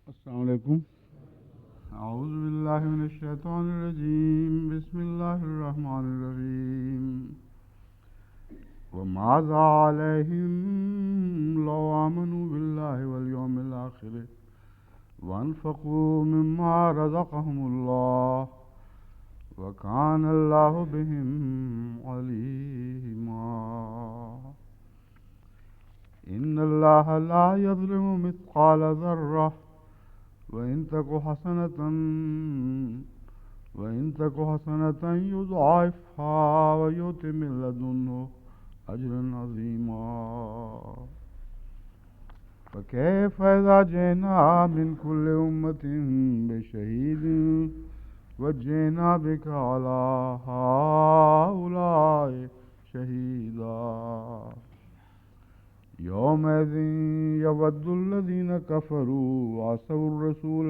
السلام علیکم. اعوذ باللہ من الشیطان الرجیم. بسم اللہ الرحمن الرحیم. وماذا علیہم لو آمنوا باللہ والیوم الآخر وانفقوا مما رزقهم اللہ وکان اللہ بہم علیما. ان اللہ لا یظلم مثقال ذرہ وَإِن تَكُ حَسَنَةً يُضَاعِفْهَا وَيُؤْتِ مِن لَّدُنْهُ أَجْرًا عَظِيمًا. فَكَيْفَ إِذَا جِئْنَا مِن كُلِّ أُمَّةٍ بِشَهِيدٍ وَجِئْنَا بِكَ عَلَىٰ هَٰؤُلَاءِ شَهِيدًا. يومئذ يود الذين كفروا وعصوا الرسول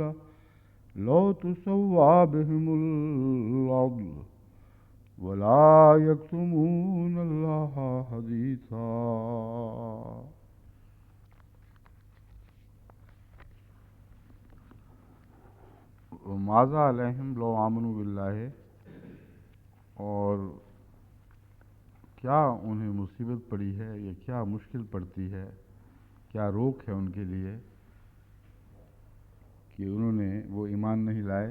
لو تسوى بهم الأرض ولا يكتمون الله حديثا. وماذا عليهم لو آمنوا بالله، اور کیا انہیں مصیبت پڑی ہے یا کیا مشکل پڑتی ہے، کیا روک ہے ان کے لیے کہ انہوں نے وہ ایمان نہیں لائے.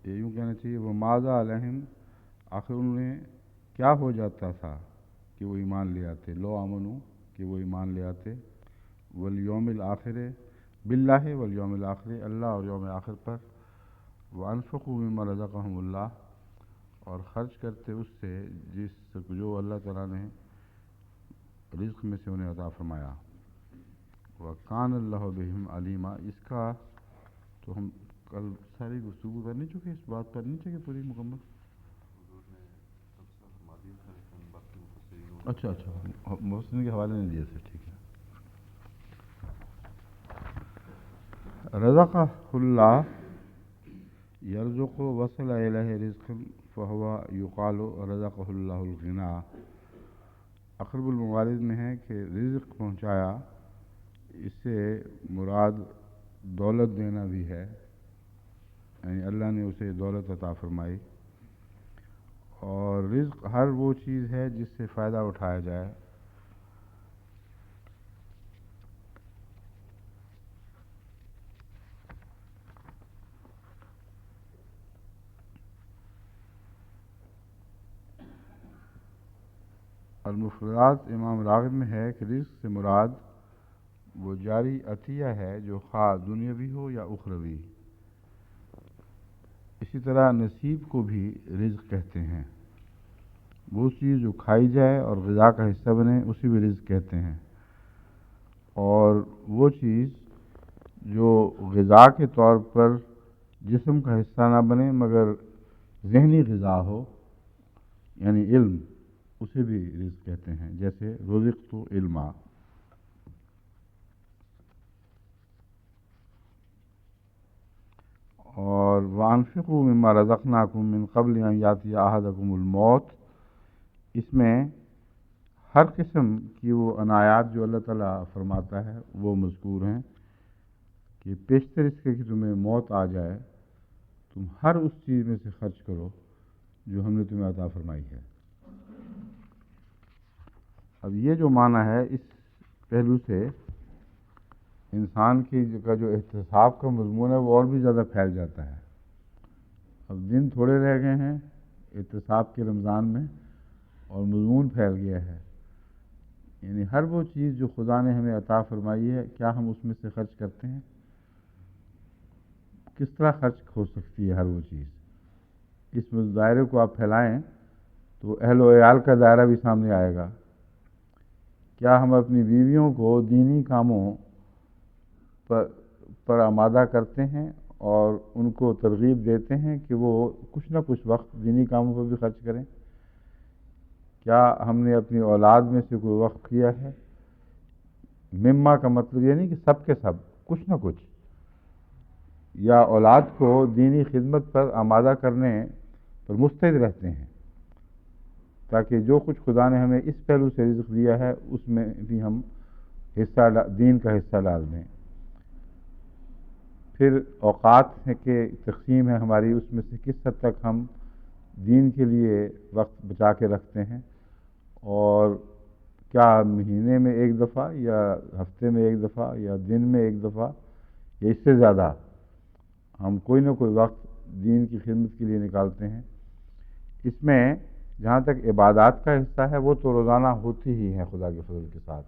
یہ یوں کہنا چاہیے وہ ماذا علیہم، آخر انہیں کیا ہو جاتا تھا کہ وہ ایمان لے آتے. لو آمنو کہ وہ ایمان لے آتے. والیوم الآخر باللہ، والیوم الآخر اللہ اور یوم آخر پر. وانفقوا مما رزقہم اللہ، اور خرچ کرتے اس سے جو اللہ تعالیٰ نے رزق میں سے انہیں عطا فرمایا. وَكَانَ اللَّهُ بِهِمْ عَلِيمًا. اس کا تو ہم کل ساری گفتگو کر نہیں چکے، اس بات پر نہیں چکے پوری مکمل. اچھا محسن کے حوالے نہیں دیا تھا، ٹھیک ہے. رزقہ اللہ یرزق وصل الیہ رزق فہو یقال رزقہ اللہ الغنا. اقرب الموارد میں ہے کہ رزق پہنچایا، اس سے مراد دولت دینا بھی ہے، یعنی اللہ نے اسے دولت عطا فرمائی. اور رزق ہر وہ چیز ہے جس سے فائدہ اٹھایا جائے. المفردات امام راغب میں ہے کہ رزق سے مراد وہ جاری عطیہ ہے جو خواہ دنیاوی ہو یا اخروی. اسی طرح نصیب کو بھی رزق کہتے ہیں. وہ چیز جو کھائی جائے اور غذا کا حصہ بنے اسی بھی رزق کہتے ہیں. اور وہ چیز جو غذا کے طور پر جسم کا حصہ نہ بنے مگر ذہنی غذا ہو، یعنی علم، اسے بھی رزق کہتے ہیں. جیسے رزقت علما. اور وانفقوا مما رزقناکم من قبل ان یاتی احدکم الموت، اس میں ہر قسم کی وہ عنایات جو اللہ تعالیٰ فرماتا ہے وہ مذکور ہیں کہ پیشتر اس کے کہ تمہیں موت آ جائے تم ہر اس چیز میں سے خرچ کرو جو ہم نے تمہیں عطا فرمائی ہے. اب یہ جو معنی ہے اس پہلو سے انسان کی کا جو احتساب کا مضمون ہے وہ اور بھی زیادہ پھیل جاتا ہے. اب دن تھوڑے رہ گئے ہیں احتساب کے رمضان میں اور مضمون پھیل گیا ہے. یعنی ہر وہ چیز جو خدا نے ہمیں عطا فرمائی ہے کیا ہم اس میں سے خرچ کرتے ہیں، کس طرح خرچ ہو سکتی ہے ہر وہ چیز. اس دائرے کو آپ پھیلائیں تو اہل و عیال کا دائرہ بھی سامنے آئے گا. کیا ہم اپنی بیویوں کو دینی کاموں پر آمادہ کرتے ہیں اور ان کو ترغیب دیتے ہیں کہ وہ کچھ نہ کچھ وقت دینی کاموں پر بھی خرچ کریں؟ کیا ہم نے اپنی اولاد میں سے کوئی وقت کیا ہے؟ مما کا مطلب یہ نہیں کہ سب کے سب، کچھ نہ کچھ، یا اولاد کو دینی خدمت پر آمادہ کرنے پر مستعد رہتے ہیں تاکہ جو کچھ خدا نے ہمیں اس پہلو سے رزق دیا ہے اس میں بھی ہم دین کا حصہ ڈال دیں. پھر اوقات کے تقسیم ہے ہماری، اس میں سے کس حد تک ہم دین کے لیے وقت بچا کے رکھتے ہیں، اور کیا مہینے میں ایک دفعہ یا ہفتے میں ایک دفعہ یا دن میں ایک دفعہ یا اس سے زیادہ ہم کوئی نہ کوئی وقت دین کی خدمت کے لیے نکالتے ہیں۔ اس میں جہاں تک عبادات کا حصہ ہے وہ تو روزانہ ہوتی ہی ہیں خدا کے فضل کے ساتھ،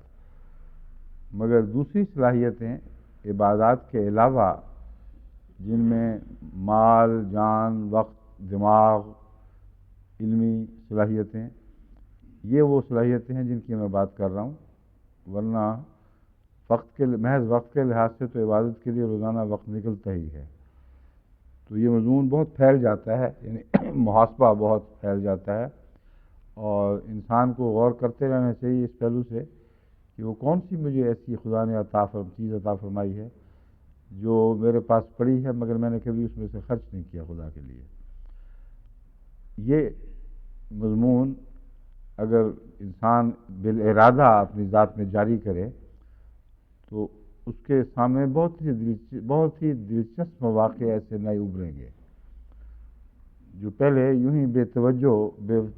مگر دوسری صلاحیتیں عبادات کے علاوہ جن میں مال، جان، وقت، دماغ، علمی صلاحیتیں، یہ وہ صلاحیتیں ہیں جن کی میں بات کر رہا ہوں، ورنہ محض وقت کے لحاظ سے تو عبادت کے لیے روزانہ وقت نکلتا ہی ہے۔ تو یہ مضمون بہت پھیل جاتا ہے، یعنی محاسبہ بہت پھیل جاتا ہے، اور انسان کو غور کرتے رہنا چاہیے اس پہلو سے کہ وہ کون سی مجھے ایسی خدا نے چیز عطا فرمائی ہے جو میرے پاس پڑی ہے مگر میں نے کبھی اس میں سے خرچ نہیں کیا خدا کے لیے۔ یہ مضمون اگر انسان بالارادہ اپنی ذات میں جاری کرے تو اس کے سامنے بہت ہی دلچسپ مواقع ایسے نئے ابھریں گے جو پہلے یوں ہی بے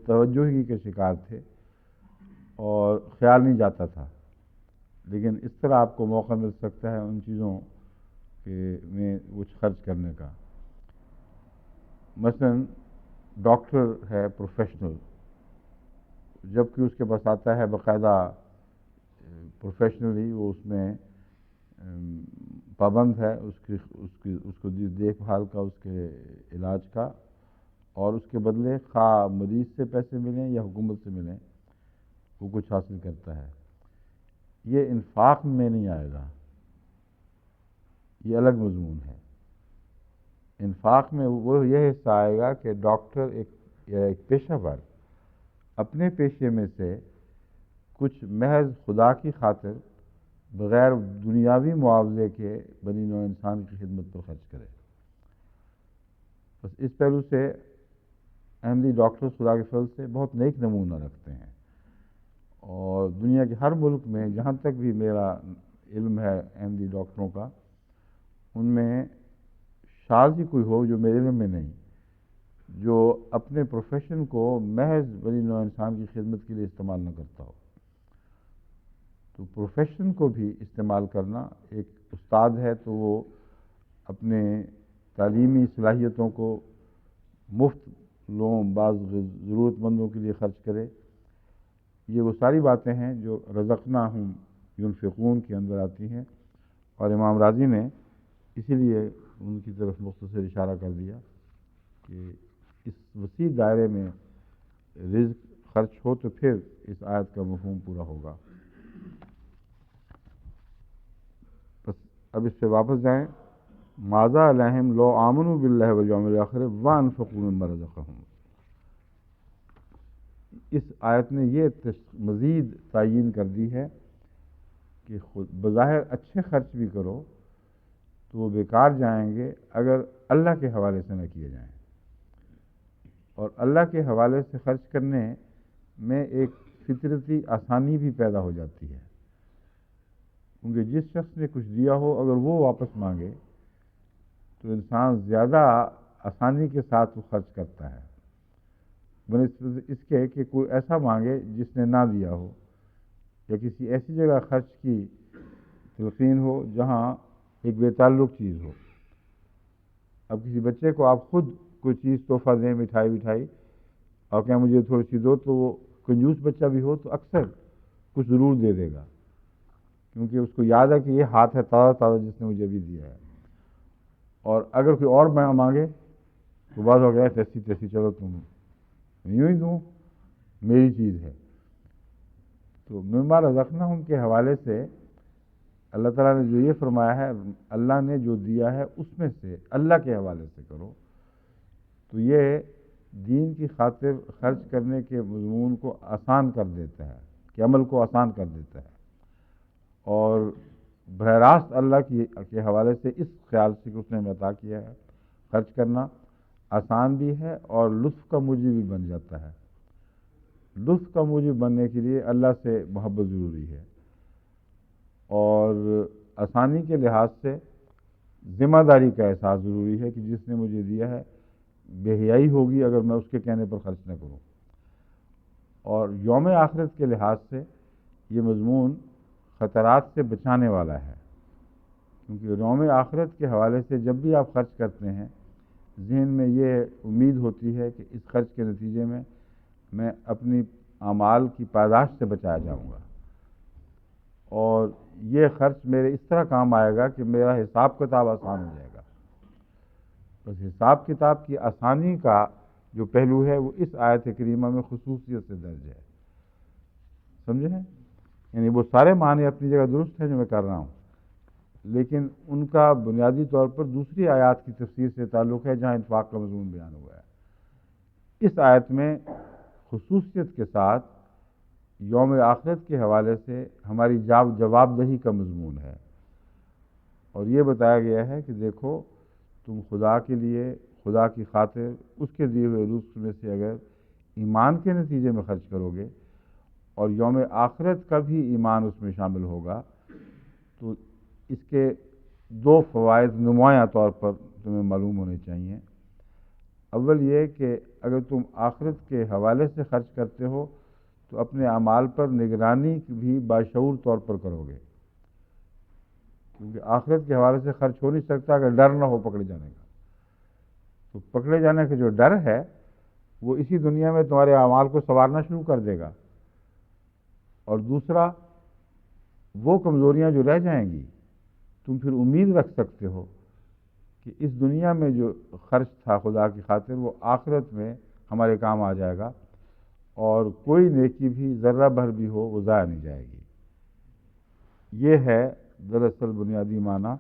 توجہی کے شکار تھے اور خیال نہیں جاتا تھا، لیکن اس طرح آپ کو موقع مل سکتا ہے ان چیزوں میں کچھ خرچ کرنے کا۔ مثلا ڈاکٹر ہے پروفیشنل، جبکہ اس کے پاس آتا ہے باقاعدہ پروفیشنلی، وہ اس میں پابند ہے اس کو دیکھ بھال کا، اس کے علاج کا، اور اس کے بدلے خواہ مریض سے پیسے ملیں یا حکومت سے ملیں وہ کچھ حاصل کرتا ہے۔ یہ انفاق میں نہیں آئے گا، یہ الگ مضمون ہے۔ انفاق میں وہ یہ حصہ آئے گا کہ ڈاکٹر ایک پیشہ ور اپنے پیشے میں سے کچھ محض خدا کی خاطر بغیر دنیاوی معاوضے کے بنی نوع انسان کی خدمت پر خرچ کرے۔ بس اس پہلو سے احمدی ڈاکٹر خدا کے فضل سے بہت نیک نمونہ رکھتے ہیں، اور دنیا کے ہر ملک میں جہاں تک بھی میرا علم ہے احمدی ڈاکٹروں کا، ان میں شاذ ہی کوئی ہو جو میرے علم میں نہیں، جو اپنے پروفیشن کو محض بنی نوع انسان کی خدمت کے لیے استعمال نہ کرتا ہو۔ تو پروفیشن کو بھی استعمال کرنا، ایک استاد ہے تو وہ اپنے تعلیمی صلاحیتوں کو مفت بعض ضرورت مندوں کے لیے خرچ کرے، یہ وہ ساری باتیں ہیں جو رزقناہم ینفقون کے اندر آتی ہیں، اور امام راضی نے اسی لیے ان کی طرف مختصر اشارہ کر دیا کہ اس وسیع دائرے میں رزق خرچ ہو تو پھر اس آیت کا مفہوم پورا ہوگا۔ بس اب اس پہ واپس جائیں۔ ماذا علیہم لو آمنوا باللہ والیوم الآخر وانفقوا مما رزقہم۔ اس آیت نے یہ مزید تعیین کر دی ہے کہ خود بظاہر اچھے خرچ بھی کرو تو وہ بیکار جائیں گے اگر اللہ کے حوالے سے نہ کیے جائیں، اور اللہ کے حوالے سے خرچ کرنے میں ایک فطرتی آسانی بھی پیدا ہو جاتی ہے، کیونکہ جس شخص نے کچھ دیا ہو اگر وہ واپس مانگے تو انسان زیادہ آسانی کے ساتھ وہ خرچ کرتا ہے بنسبت اس کے کہ کوئی ایسا مانگے جس نے نہ دیا ہو، یا کسی ایسی جگہ خرچ کی تلقین ہو جہاں ایک بے تعلق چیز ہو۔ اب کسی بچے کو آپ خود کوئی چیز تحفہ دیں، مٹھائی اور کیا مجھے تھوڑی سی دو، تو وہ کنجوس بچہ بھی ہو تو اکثر کچھ ضرور دے دے گا، کیونکہ اس کو یاد ہے کہ یہ ہاتھ ہے تازہ جس نے مجھے ابھی دیا ہے۔ اور اگر کوئی اور مانگے تو بعض ہو گیا تیسی چلو تم یوں ہی دوں، میری چیز ہے۔ تو مما رزقناہم کے حوالے سے اللہ تعالیٰ نے جو یہ فرمایا ہے، اللہ نے جو دیا ہے اس میں سے اللہ کے حوالے سے کرو، تو یہ دین کی خاطر خرچ کرنے کے مضمون کو آسان کر دیتا ہے، کہ عمل کو آسان کر دیتا ہے، اور براہ راست اللہ کے حوالے سے اس خیال سے کہ اس نے ہمیں عطا کیا ہے خرچ کرنا آسان بھی ہے، اور لطف کا موجب بھی بن جاتا ہے۔ لطف کا موجب بننے کے لیے اللہ سے محبت ضروری ہے، اور آسانی کے لحاظ سے ذمہ داری کا احساس ضروری ہے کہ جس نے مجھے دیا ہے بے حیائی ہوگی اگر میں اس کے کہنے پر خرچ نہ کروں. اور یوم آخرت کے لحاظ سے یہ مضمون خطرات سے بچانے والا ہے، کیونکہ یوم آخرت کے حوالے سے جب بھی آپ خرچ کرتے ہیں ذہن میں یہ امید ہوتی ہے کہ اس خرچ کے نتیجے میں اپنی اعمال کی پاداش سے بچایا جاؤں گا، اور یہ خرچ میرے اس طرح کام آئے گا کہ میرا حساب کتاب آسان ہو جائے گا. بس حساب کتاب کی آسانی کا جو پہلو ہے وہ اس آیت کریمہ میں خصوصیت سے درج ہے. سمجھے ہیں؟ یعنی وہ سارے معنی اپنی جگہ درست ہیں جو میں کر رہا ہوں، لیکن ان کا بنیادی طور پر دوسری آیات کی تفسیر سے تعلق ہے جہاں انفاق کا مضمون بیان ہوا ہے. اس آیت میں خصوصیت کے ساتھ یوم آخرت کے حوالے سے ہماری جواب دہی کا مضمون ہے، اور یہ بتایا گیا ہے کہ دیکھو تم خدا کے لیے، خدا کی خاطر اس کے دیے ہوئے رزق میں سے اگر ایمان کے نتیجے میں خرچ کرو گے اور یوم آخرت کا بھی ایمان اس میں شامل ہوگا تو اس کے دو فوائد نمایاں طور پر تمہیں معلوم ہونے چاہیے. اول یہ کہ اگر تم آخرت کے حوالے سے خرچ کرتے ہو تو اپنے اعمال پر نگرانی بھی باشعور طور پر کرو گے، کیونکہ آخرت کے حوالے سے خرچ ہو نہیں سکتا اگر ڈر نہ ہو پکڑے جانے کا. تو پکڑے جانے کا جو ڈر ہے وہ اسی دنیا میں تمہارے اعمال کو سنوارنا شروع کر دے گا. اور دوسرا، وہ کمزوریاں جو رہ جائیں گی تم پھر امید رکھ سکتے ہو کہ اس دنیا میں جو خرچ تھا خدا کی خاطر وہ آخرت میں ہمارے کام آ جائے گا، اور کوئی نیکی بھی ذرہ بھر بھی ہو وہ ضائع نہیں جائے گی. یہ ہے دراصل بنیادی معنی.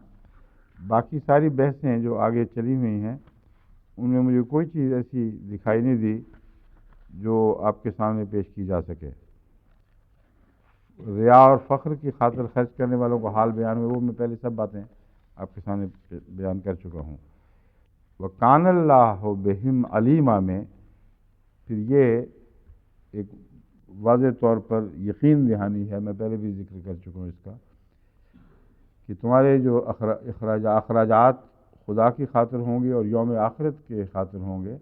باقی ساری بحثیں جو آگے چلی ہوئی ہیں ان میں مجھے کوئی چیز ایسی دکھائی نہیں دی جو آپ کے سامنے پیش کی جا سکے. ریا اور فخر کی خاطر خرچ کرنے والوں کو حال بیان ہوئے، وہ میں پہلے سب باتیں آپ کے سامنے بیان کر چکا ہوں. وَكَانَ اللَّهُ بِهِمْ عَلِيمًا میں پھر یہ ایک واضح طور پر یقین دہانی ہے، میں پہلے بھی ذکر کر چکا ہوں اس کا، کہ تمہارے جو اخراجات خدا کی خاطر ہوں گے اور یوم آخرت کے خاطر ہوں گے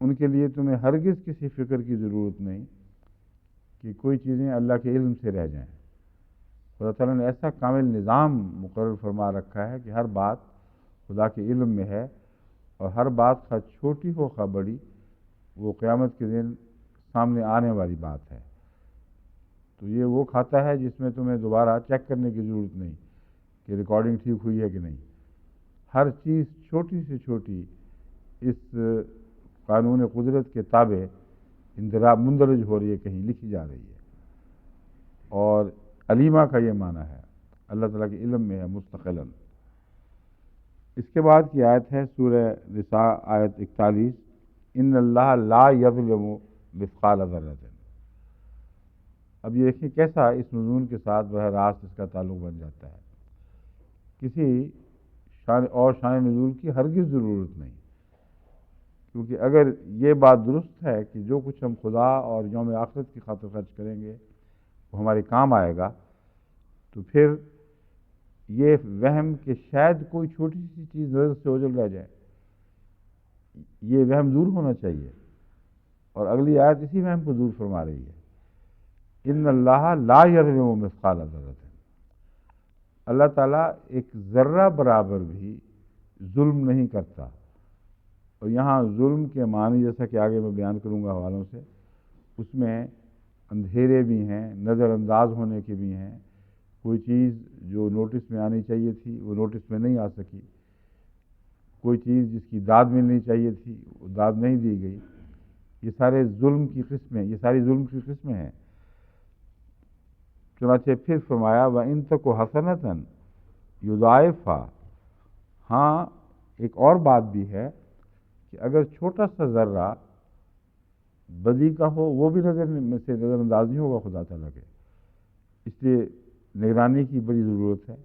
ان کے لیے تمہیں ہرگز کسی فکر کی ضرورت نہیں کہ کوئی چیزیں اللہ کے علم سے رہ جائیں. خدا تعالیٰ نے ایسا کامل نظام مقرر فرما رکھا ہے کہ ہر بات خدا کے علم میں ہے، اور ہر بات خواہ چھوٹی ہو خواہ بڑی وہ قیامت کے دن سامنے آنے والی بات ہے. تو یہ وہ کھاتا ہے جس میں تمہیں دوبارہ چیک کرنے کی ضرورت نہیں کہ ریکارڈنگ ٹھیک ہوئی ہے کہ نہیں. ہر چیز چھوٹی سے چھوٹی اس قانون قدرت کے تابع مندرج ہو رہی ہے، کہیں لکھی جا رہی ہے. اور علیمہ کا یہ معنی ہے اللہ تعالیٰ کے علم میں ہے مستقلاً. اس کے بعد کی آیت ہے سورہ نساء آیت 41، ان اللہ لا یظلم مثقال ذرۃ. اب یہ دیکھیں کیسا اس مضمون کے ساتھ براہ راست اس کا تعلق بن جاتا ہے. کسی شان نزول کی ہرگز ضرورت نہیں، کیونکہ اگر یہ بات درست ہے کہ جو کچھ ہم خدا اور یوم آخرت کی خاطر خرچ کریں گے وہ ہمارے کام آئے گا، تو پھر یہ وہم کہ شاید کوئی چھوٹی سی چیز نظر سے اوجھل رہ جائے، یہ وہم دور ہونا چاہیے. اور اگلی آیت اسی وہم کو دور فرما رہی ہے، ان اللہ لا یظلم مثقال ذرۃ. اللہ تعالیٰ ایک ذرہ برابر بھی ظلم نہیں کرتا. اور یہاں ظلم کے معنی جیسا کہ آگے میں بیان کروں گا حوالوں سے، اس میں اندھیرے بھی ہیں، نظر انداز ہونے کے بھی ہیں. کوئی چیز جو نوٹس میں آنی چاہیے تھی وہ نوٹس میں نہیں آ سکی، کوئی چیز جس کی داد ملنی چاہیے تھی وہ داد نہیں دی گئی. یہ سارے ظلم کی قسمیں، یہ ساری ظلم کی قسمیں ہیں. چنانچہ پھر فرمایا وَإِن تَكُ حَسَنَةً يُضَاعِفْهَا. ہاں ایک اور بات بھی ہے کہ اگر چھوٹا سا ذرہ بدی کا ہو وہ بھی نظر انداز نہیں ہوگا خدا تعالیٰ کے، اس لیے نگرانی کی بڑی ضرورت ہے.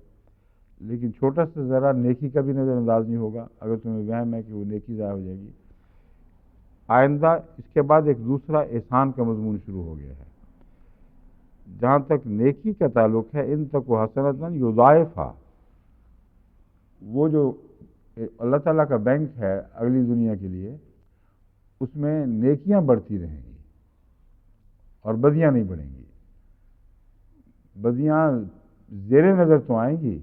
لیکن چھوٹا سا ذرہ نیکی کا بھی نظر انداز نہیں ہوگا اگر تمہیں وہم ہے کہ وہ نیکی ضائع ہو جائے گی. آئندہ اس کے بعد ایک دوسرا احسان کا مضمون شروع ہو گیا ہے. جہاں تک نیکی کا تعلق ہے ان تک وہ حسنۃ یضاعفھا، وہ جو اللہ تعالیٰ کا بینک ہے اگلی دنیا کے لیے، اس میں نیکیاں بڑھتی رہیں گی اور بدیاں نہیں بڑھیں گی۔ بدیاں زیر نظر تو آئیں گی،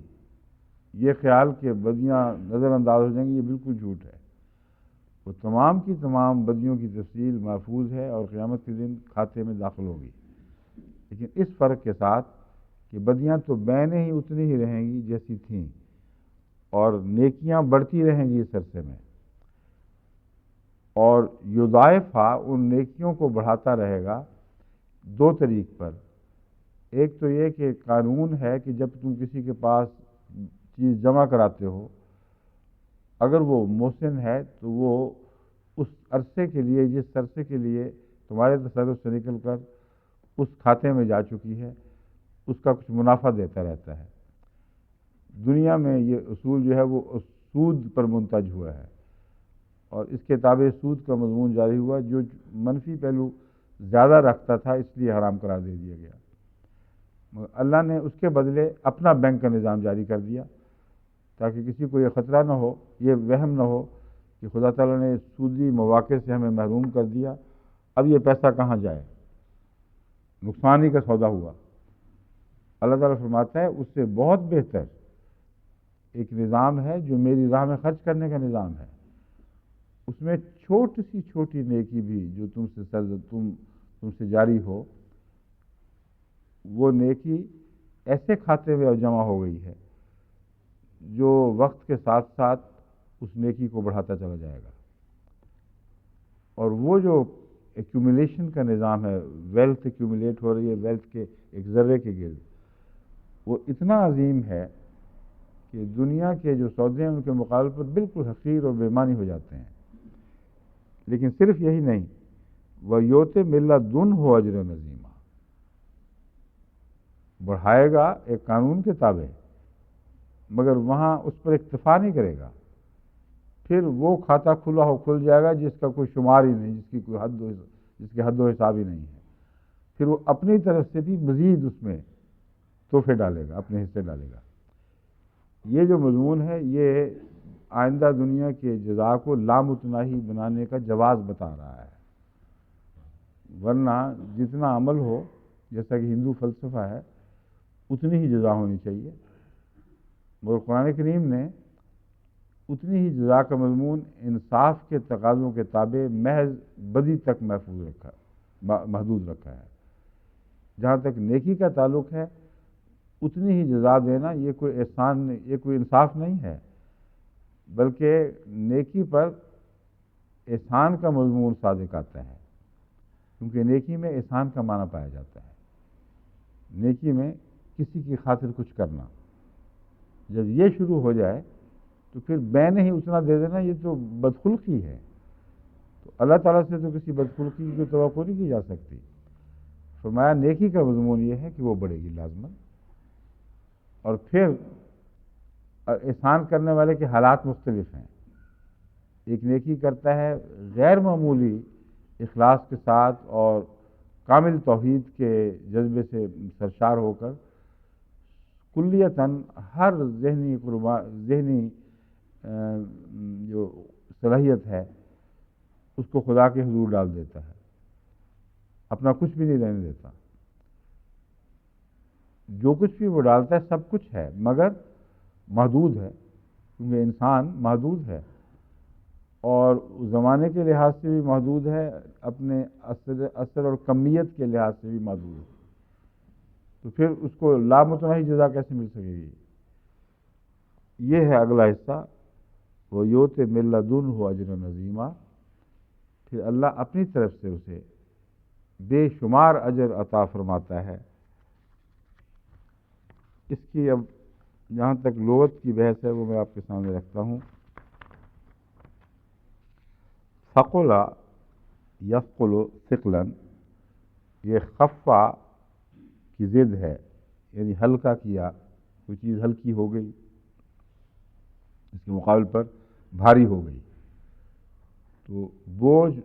یہ خیال کہ بدیاں نظر انداز ہو جائیں گی، یہ بالکل جھوٹ ہے۔ وہ تمام کی تمام بدیوں کی تفصیل محفوظ ہے اور قیامت کے دن کھاتے میں داخل ہوگی، لیکن اس فرق کے ساتھ کہ بدیاں تو بینے ہی اتنی ہی رہیں گی جیسی تھیں، اور نیکیاں بڑھتی رہیں گی اس عرصے میں، اور یضاعفہ ان نیکیوں کو بڑھاتا رہے گا دو طریق پر۔ ایک تو یہ کہ قانون ہے کہ جب تم کسی کے پاس چیز جمع کراتے ہو، اگر وہ محسن ہے تو وہ اس عرصے کے لیے، جس عرصے کے لیے تمہارے تصرف سے نکل کر اس کھاتے میں جا چکی ہے، اس کا کچھ منافع دیتا رہتا ہے۔ دنیا میں یہ اصول جو ہے وہ سود پر منتج ہوا ہے، اور اس کے تابع سود کا مضمون جاری ہوا، جو منفی پہلو زیادہ رکھتا تھا اس لیے حرام قرار دے دیا گیا، مگر اللہ نے اس کے بدلے اپنا بینک کا نظام جاری کر دیا تاکہ کسی کو یہ خطرہ نہ ہو، یہ وہم نہ ہو کہ خدا تعالیٰ نے سودی مواقع سے ہمیں محروم کر دیا، اب یہ پیسہ کہاں جائے، نقصان ہی کا سودا ہوا۔ اللہ تعالیٰ فرماتا ہے اس سے بہت بہتر ایک نظام ہے جو میری راہ میں خرچ کرنے کا نظام ہے، اس میں چھوٹی سی چھوٹی نیکی بھی جو تم سے جاری ہو، وہ نیکی ایسے کھاتے میں جمع ہو گئی ہے جو وقت کے ساتھ ساتھ اس نیکی کو بڑھاتا چلا جائے گا، اور وہ جو ایکومولیشن کا نظام ہے، ویلتھ ایکومولیٹ ہو رہی ہے ویلتھ کے ایک ذرے کے گرد، وہ اتنا عظیم ہے کہ دنیا کے جو سودے ہیں ان کے مقابلے پر بالکل حقیر اور بےمانی ہو جاتے ہیں۔ لیکن صرف یہی نہیں، وَيُؤْتِ مِن لَدُنْهُ أَجْرًا عَظِيمًا، بڑھائے گا ایک قانون کے تابع، مگر وہاں اس پر اکتفا نہیں کرے گا، پھر وہ کھاتا کھلا ہو کھل جائے گا جس کا کوئی شمار ہی نہیں، جس کی حد و حساب ہی نہیں ہے، پھر وہ اپنی طرف سے بھی مزید اس میں تحفے ڈالے گا، اپنے حصے ڈالے گا۔ یہ جو مضمون ہے یہ آئندہ دنیا کے جزا کو لامتناہی بنانے کا جواز بتا رہا ہے، ورنہ جتنا عمل ہو، جیسا کہ ہندو فلسفہ ہے، اتنی ہی جزا ہونی چاہیے، مگر قرآن کریم نے اتنی ہی جزا کا مضمون انصاف کے تقاضوں کے تابع محض بدی تک محدود رکھا ہے۔ جہاں تک نیکی کا تعلق ہے، اتنی ہی جزا دینا یہ کوئی احسان، یہ کوئی انصاف نہیں ہے، بلکہ نیکی پر احسان کا مضمون صادق آتا ہے، کیونکہ نیکی میں احسان کا معنی پایا جاتا ہے، نیکی میں کسی کی خاطر کچھ کرنا۔ جب یہ شروع ہو جائے تو پھر میں نے ہی اتنا دے دینا، یہ تو بدخلقی ہے، تو اللہ تعالیٰ سے تو کسی بدخلقی کی توقع نہیں کی جا سکتی۔ فرمایا نیکی کا مضمون یہ ہے کہ وہ بڑھے گی لازماً، اور پھر احسان کرنے والے کے حالات مختلف ہیں۔ ایک نیکی کرتا ہے غیر معمولی اخلاص کے ساتھ اور کامل توحید کے جذبے سے سرشار ہو کر، کلیتاً ہر ذہنی جو صلاحیت ہے اس کو خدا کے حضور ڈال دیتا ہے، اپنا کچھ بھی نہیں رہنے دیتا، جو کچھ بھی وہ ڈالتا ہے سب کچھ ہے مگر محدود ہے، کیونکہ انسان محدود ہے اور زمانے کے لحاظ سے بھی محدود ہے، اپنے اثر اور کمیت کے لحاظ سے بھی محدود ہے، تو پھر اس کو لامتناہی جزا کیسے مل سکے گی؟ یہ ہے اگلا حصہ، وَيُؤْتِ مِن لَدُنْهُ أَجْرًا عَظِيمًا، پھر اللہ اپنی طرف سے اسے بے شمار اجر عطا فرماتا ہے۔ اس کی اب جہاں تک لغت کی بحث ہے وہ میں آپ کے سامنے رکھتا ہوں۔ ثقل یثقل ثقلا، یہ خفا کی ضد ہے، یعنی ہلکا کیا، کوئی چیز ہلکی ہو گئی، اس کے مقابل پر بھاری ہو گئی، تو بوجھ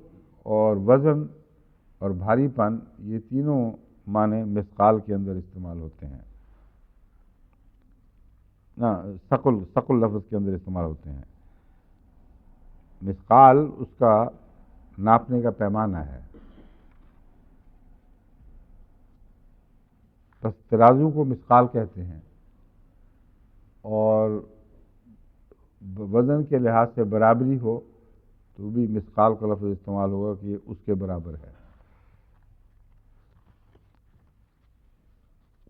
اور وزن اور بھاری پن یہ تینوں معنی مثقال کے اندر استعمال ہوتے ہیں۔ نا ثقل ثقل لفظ کے اندر استعمال ہوتے ہیں. مثقال اس کا ناپنے کا پیمانہ ہے. بس ترازو کو مثقال کہتے ہیں، اور وزن کے لحاظ سے برابری ہو تو بھی مثقال کا لفظ استعمال ہوگا کہ یہ اس کے برابر ہے.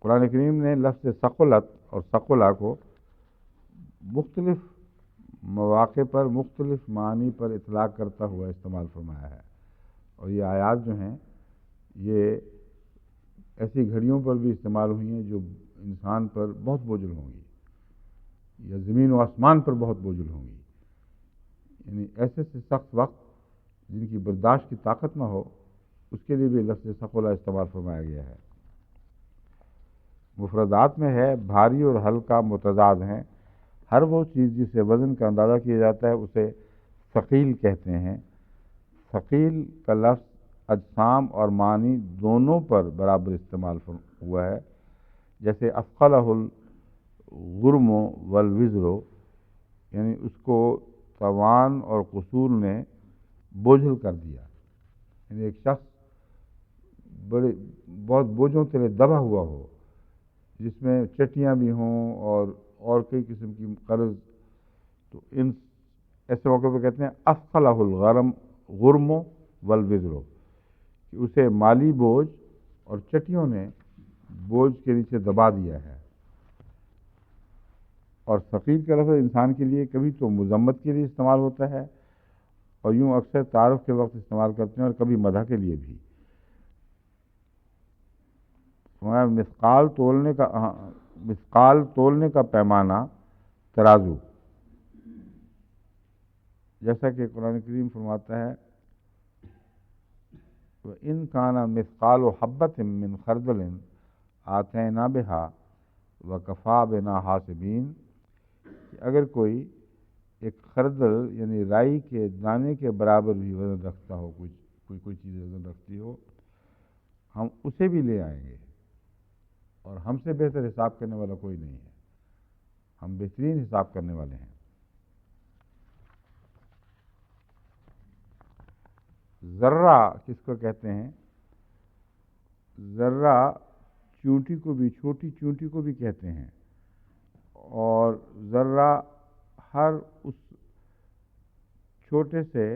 قرآن کریم نے لفظ ثقلت اور ثقلہ کو مختلف مواقع پر مختلف معنی پر اطلاق کرتا ہوا استعمال فرمایا ہے. اور یہ آیات جو ہیں یہ ایسی گھڑیوں پر بھی استعمال ہوئی ہیں جو انسان پر بہت بوجھل ہوں گی، یا زمین و آسمان پر بہت بوجھل ہوں گی. یعنی ایسے سے سخت وقت جن کی برداشت کی طاقت نہ ہو، اس کے لیے بھی لفظ ثقلہ استعمال فرمایا گیا ہے. مفردات میں ہے بھاری اور ہلکا متضاد ہیں. ہر وہ چیز جسے وزن کا اندازہ کیا جاتا ہے اسے ثقیل کہتے ہیں. ثقیل کا لفظ اجسام اور معنی دونوں پر برابر استعمال ہوا ہے. جیسے اثقلہ الغرم والوزر، یعنی اس کو توان اور قصور نے بوجھل کر دیا. یعنی ایک شخص بہت بوجھوں تلے دبا ہوا ہو، جس میں چٹیاں بھی ہوں اور کئی قسم کی قرض، تو ان ایسے موقع پہ کہتے ہیں اثقلہ الغرم والوزر، کہ اسے مالی بوجھ اور چٹیوں نے بوجھ کے نیچے دبا دیا ہے. اور ثقیل کا لفظ انسان کے لیے کبھی تو مذمت کے لیے استعمال ہوتا ہے، اور یوں اکثر تعارف کے وقت استعمال کرتے ہیں، اور کبھی مدح کے لیے بھی. مثقال تولنے کا پیمانہ ترازو، جیسا کہ قرآن کریم فرماتا ہے وَإِنْ كَانَ مِثْقَالُ حَبَّةٍ مِّنْ خَرْدَلٍ آتَيْنَا بِهَا وَكَفَىٰ بِنَا حَاسِبِينَ، کہ اگر کوئی ایک خردل یعنی رائی کے دانے کے برابر بھی وزن رکھتا ہو، کوئی چیز وزن رکھتی ہو، ہم اسے بھی لے آئیں گے، اور ہم سے بہتر حساب کرنے والا کوئی نہیں ہے. ہم بہترین حساب کرنے والے ہیں. ذرہ کس کو کہتے ہیں؟ ذرہ چونٹی کو بھی، چھوٹی چونٹی کو بھی کہتے ہیں. اور ذرہ ہر اس چھوٹے سے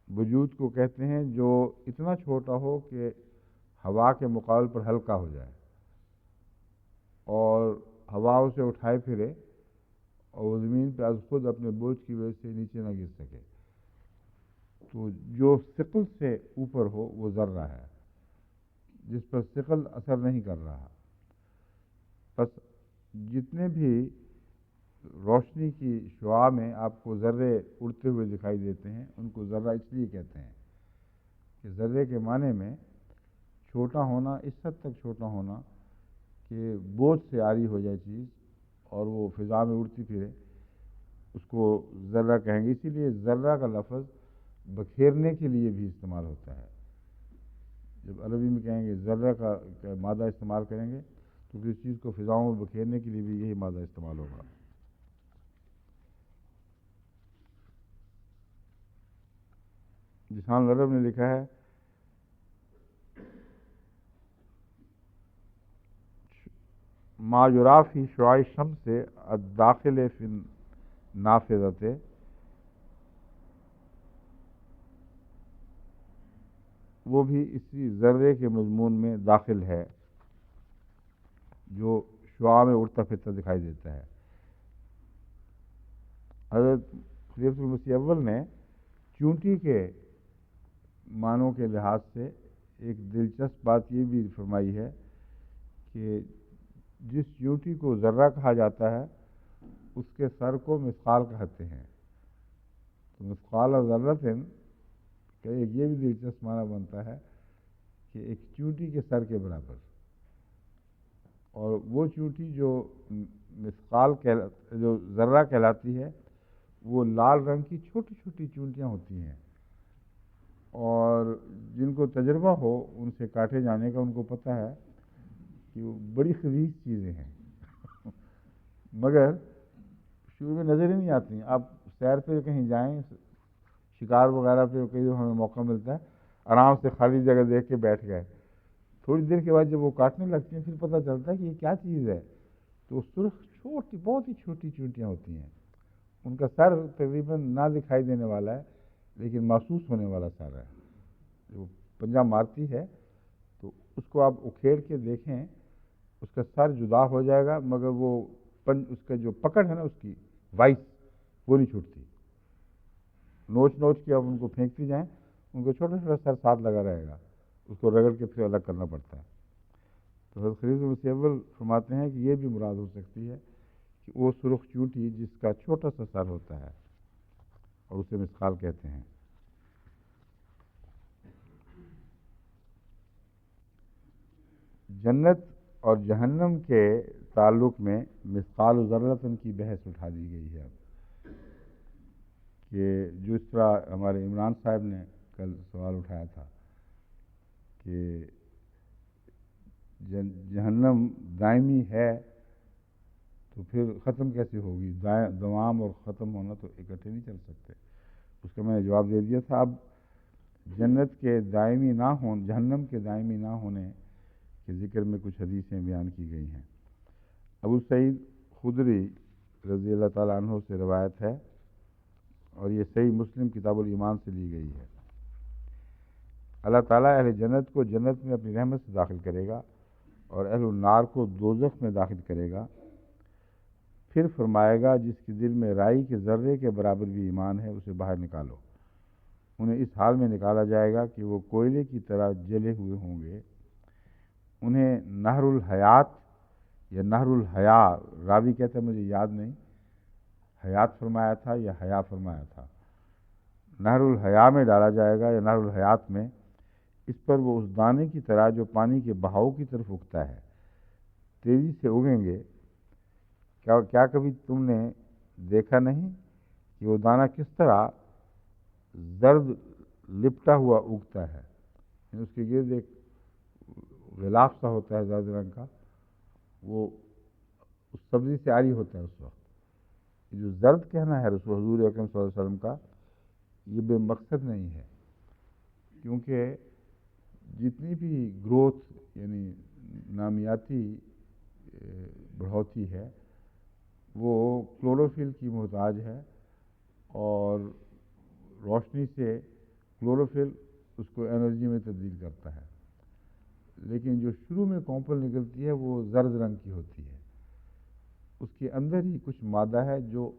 وجود کو کہتے ہیں جو اتنا چھوٹا ہو کہ ہوا کے مقابل پر ہلکا ہو جائے، اور ہوا اسے اٹھائے پھرے، اور وہ زمین پہ از خود اپنے بوجھ کی وجہ سے نیچے نہ گر سکے. تو جو ثقل سے اوپر ہو وہ ذرہ ہے، جس پر ثقل اثر نہیں کر رہا. بس جتنے بھی روشنی کی شعاع میں آپ کو ذرے اڑتے ہوئے دکھائی دیتے ہیں، ان کو ذرہ اس لیے کہتے ہیں کہ ذرے کے معنی میں چھوٹا ہونا، اس حد تک چھوٹا ہونا کہ بوجھ سے عاری ہو جائے چیز اور وہ فضا میں اڑتی پھرے، اس کو ذرہ کہیں گے. اسی لیے ذرہ کا لفظ بکھیرنے کے لیے بھی استعمال ہوتا ہے. جب عربی میں کہیں گے ذرہ کا مادہ استعمال کریں گے تو کسی چیز کو فضاؤں میں بکھیرنے کے لیے بھی یہی مادہ استعمال ہوگا. لسان العرب نے لکھا ہے ما یرا فی شعاع الشمس الداخل فی النافذۃ، وہ بھی اسی ذرے کے مضمون میں داخل ہے جو شعاع میں اڑتا پھرتا دکھائی دیتا ہے. حضرت خلیفۃ المسیح اول نے چونٹی کے معنوں کے لحاظ سے ایک دلچسپ بات یہ بھی فرمائی ہے کہ جس چونٹی کو ذرہ کہا جاتا ہے اس کے سر کو مثقال کہتے ہیں. تو مثقال ذرۃ کا ایک یہ بھی دلچسپ معنی بنتا ہے کہ ایک چونٹی کے سر کے برابر. اور وہ چونٹی جو مثقال جو ذرہ کہلاتی ہے وہ لال رنگ کی چھوٹی چھوٹی چونٹیاں ہوتی ہیں، اور جن کو تجربہ ہو ان سے کاٹے جانے کا ان کو پتہ ہے کہ وہ بڑی خبیث چیزیں ہیں. مگر شروع میں نظر ہی نہیں آتی ہیں. آپ سیر پہ کہیں جائیں، شکار وغیرہ پہ کئی دفعہ ہمیں موقع ملتا ہے، آرام سے خالی جگہ دیکھ کے بیٹھ گئے، تھوڑی دیر کے بعد جب وہ کاٹنے لگتی ہیں پھر پتہ چلتا ہے کہ یہ کیا چیز ہے. تو سرخ چھوٹی، بہت ہی چھوٹی چونٹیاں ہوتی ہیں. ان کا سر تقریباً نہ دکھائی دینے والا ہے لیکن محسوس ہونے والا سر ہے. جو پنجہ مارتی ہے تو اس کو آپ اکھیڑ کے دیکھیں، اس کا سر جدا ہو جائے گا مگر وہ اس کا جو پکڑ ہے نا، اس کی وائس وہ نہیں چھوٹتی. نوچ نوچ کے آپ ان کو پھینکتی جائیں، ان کو چھوٹا چھوٹا سر ساتھ لگا رہے گا، اس کو رگڑ کے پھر الگ کرنا پڑتا ہے. تو حضرت خلیفہ مسیح اول فرماتے ہیں کہ یہ بھی مراد ہو سکتی ہے کہ وہ سرخ چونٹی جس کا چھوٹا سا سر ہوتا ہے اور اسے مثقال کہتے ہیں. جنت اور جہنم کے تعلق میں مثقال ذرۃ کی بحث اٹھا دی گئی ہے. اب کہ جس طرح ہمارے عمران صاحب نے کل سوال اٹھایا تھا کہ جہنم دائمی ہے تو پھر ختم کیسے ہوگی؟ دوام اور ختم ہونا تو اکٹھے نہیں چل سکتے. اس کا میں نے جواب دے دیا تھا. اب جنت کے دائمی نہ ہونے، جہنم کے دائمی نہ ہونے کے ذکر میں کچھ حدیثیں بیان کی گئی ہیں. ابو سعید خدری رضی اللہ تعالیٰ عنہ سے روایت ہے اور یہ صحیح مسلم کتاب الایمان سے لی گئی ہے. اللہ تعالیٰ اہل جنت کو جنت میں اپنی رحمت سے داخل کرے گا اور اہل النار کو دوزخ میں داخل کرے گا. پھر فرمائے گا جس کے دل میں رائی کے ذرے کے برابر بھی ایمان ہے اسے باہر نکالو. انہیں اس حال میں نکالا جائے گا کہ وہ کوئلے کی طرح جلے ہوئے ہوں گے. انہیں نہر الحیات یا نہر الحیا، راوی کہتا ہے مجھے یاد نہیں، حیات فرمایا تھا یا حیا فرمایا تھا، نہر الحیا میں ڈالا جائے گا یا نہر الحیات میں. اس پر وہ اس دانے کی طرح جو پانی کے بہاؤ کی طرف اگتا ہے تیزی سے اگیں گے. کیا کبھی تم نے دیکھا نہیں کہ وہ دانہ کس طرح زرد لپٹا ہوا اگتا ہے؟ اس کے گرد ایک غلاف سا ہوتا ہے زرد رنگ کا، وہ اس سبزی سے عاری ہوتا ہے. اس وقت جو زرد کہنا ہے رسول حضور اکرم صلی اللہ علیہ وسلم کا، یہ بے مقصد نہیں ہے، کیونکہ جتنی بھی گروتھ یعنی نامیاتی بڑھوتی ہے وہ کلوروفل کی محتاج ہے اور روشنی سے کلوروفل اس کو انرجی میں تبدیل کرتا ہے. لیکن جو شروع میں کونپل نکلتی ہے وہ زرد رنگ کی ہوتی ہے. اس کے اندر ہی کچھ مادہ ہے جو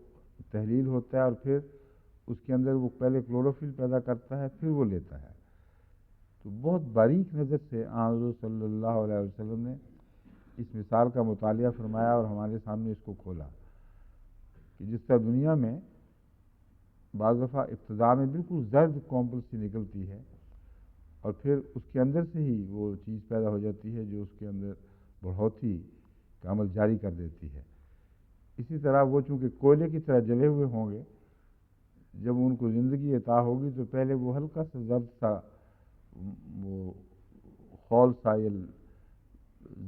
تحلیل ہوتا ہے اور پھر اس کے اندر وہ پہلے کلوروفل پیدا کرتا ہے پھر وہ لیتا ہے. تو بہت باریک نظر سے حضور صلی اللہ علیہ وسلم نے اس مثال کا مطالعہ فرمایا اور ہمارے سامنے اس کو کھولا کہ جس طرح دنیا میں بعض دفعہ ابتدا میں بالکل زرد کونپل سی نکلتی ہے اور پھر اس کے اندر سے ہی وہ چیز پیدا ہو جاتی ہے جو اس کے اندر بڑھوتی کا عمل جاری کر دیتی ہے. اسی طرح وہ چونکہ کوئلے کی طرح جلے ہوئے ہوں گے، جب ان کو زندگی عطا ہوگی تو پہلے وہ ہلکا سا زرد سا وہ خول سا یا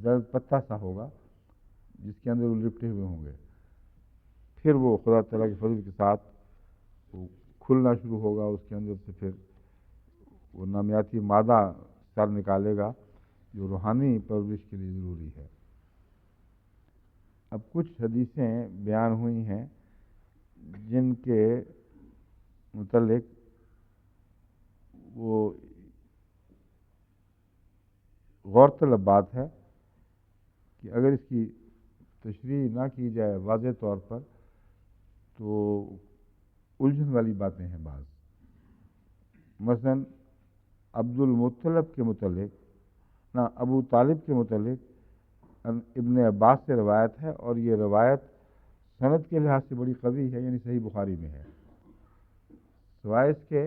زرد پتہ سا ہوگا جس کے اندر وہ لپٹے ہوئے ہوں گے. پھر وہ خدا تعالیٰ کے فضل کے ساتھ وہ کھلنا شروع ہوگا، اس کے اندر سے پھر وہ نامیاتی مادہ سر نکالے گا جو روحانی پرورش کے لیے ضروری ہے. اب کچھ حدیثیں بیان ہوئی ہیں جن کے متعلق وہ غور طلب بات ہے کہ اگر اس کی تشریح نہ کی جائے واضح طور پر تو الجھن والی باتیں ہیں بعض. مثلا عبد المطلب کے متعلق نہ ابو طالب کے متعلق ابن عباس سے روایت ہے اور یہ روایت سند کے لحاظ سے بڑی قوی ہے، یعنی صحیح بخاری میں ہے، سوائے اس کے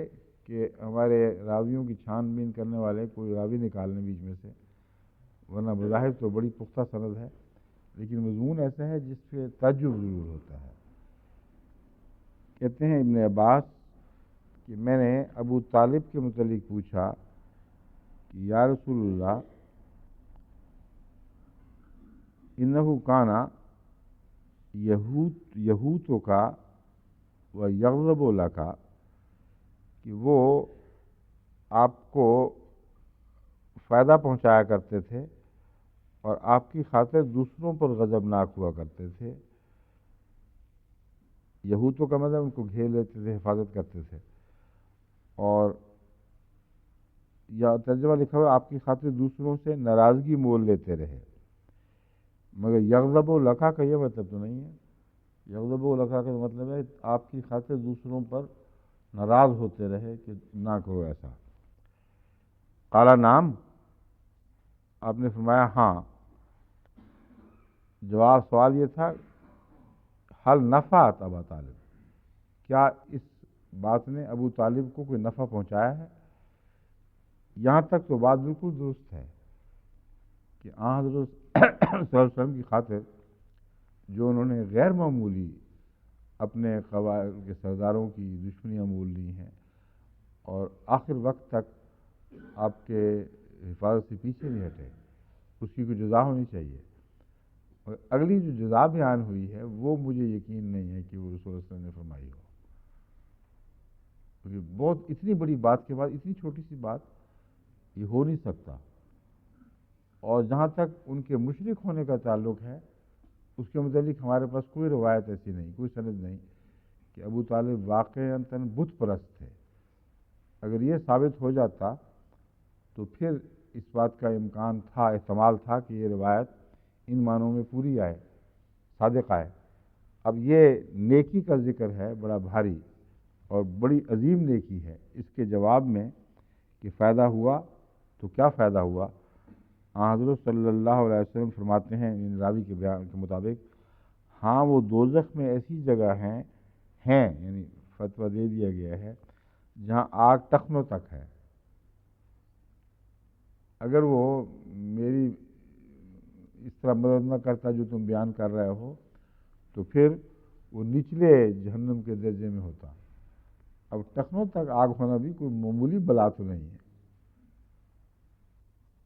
کہ ہمارے راویوں کی چھان بین کرنے والے کوئی راوی نکالنے بیچ میں سے، ورنہ بظاہر تو بڑی پختہ سند ہے لیکن مضمون ایسا ہے جس پہ تعجب ضرور ہوتا ہے. کہتے ہیں ابن عباس کہ میں نے ابو طالب کے متعلق پوچھا کہ یا رسول اللہ انہو کانا یہوتوں کا و یغضب لکا کہ وہ آپ کو فائدہ پہنچایا کرتے تھے اور آپ کی خاطر دوسروں پر غضبناک ہوا کرتے تھے. یہودوں کا مطلب ان کو گھیر لیتے تھے، حفاظت کرتے تھے. اور یا ترجمہ لکھا ہوا آپ کی خاطر دوسروں سے ناراضگی مول لیتے رہے. مگر یغضب لکا کا یہ مطلب تو نہیں ہے. یغضب لکا کا مطلب ہے آپ کی خاطر دوسروں پر ناراض ہوتے رہے کہ نہ کرو ایسا. قالا نام، آپ نے فرمایا ہاں. جواب سوال یہ تھا حل نفعت ابا طالب، کیا اس بات نے ابو طالب کو کوئی نفع پہنچایا ہے؟ یہاں تک تو بات بالکل درست ہے کہ آن حضرت صلی اللہ علیہ وسلم کی خاطر جو انہوں نے غیر معمولی اپنے قبائل کے سرداروں کی دشمنیاں مول لی ہیں اور آخر وقت تک آپ کے حفاظت سے پیچھے نہیں ہٹے، اس کی کوئی جزا ہونی چاہیے. اور اگلی جو جزا بیان ہوئی ہے وہ مجھے یقین نہیں ہے کہ وہ رسول اللہ صلی اللہ علیہ وسلم نے فرمائی ہو، کیونکہ بہت اتنی بڑی بات کے بعد اتنی چھوٹی سی بات یہ ہو نہیں سکتا. اور جہاں تک ان کے مشرک ہونے کا تعلق ہے اس کے متعلق ہمارے پاس کوئی روایت ایسی نہیں، کوئی سند نہیں کہ ابو طالب واقعتاً بت پرست تھے. اگر یہ ثابت ہو جاتا تو پھر اس بات کا امکان تھا، احتمال تھا کہ یہ روایت ان معنوں میں پوری آئے، صادق آئے. اب یہ نیکی کا ذکر ہے بڑا بھاری اور بڑی عظیم نیکی ہے. اس کے جواب میں کہ فائدہ ہوا تو کیا فائدہ ہوا؟ حضرت صلی اللہ علیہ وسلم فرماتے ہیں ان راوی کے بیان کے مطابق، ہاں وہ دوزخ میں ایسی جگہ ہیں یعنی فتویٰ دے دیا گیا ہے جہاں آگ ٹخنوں تک ہے. اگر وہ میری اس طرح مدد نہ کرتا جو تم بیان کر رہے ہو تو پھر وہ نچلے جہنم کے درجے میں ہوتا. اب ٹخنوں تک آگ ہونا بھی کوئی معمولی بلا تو نہیں ہے.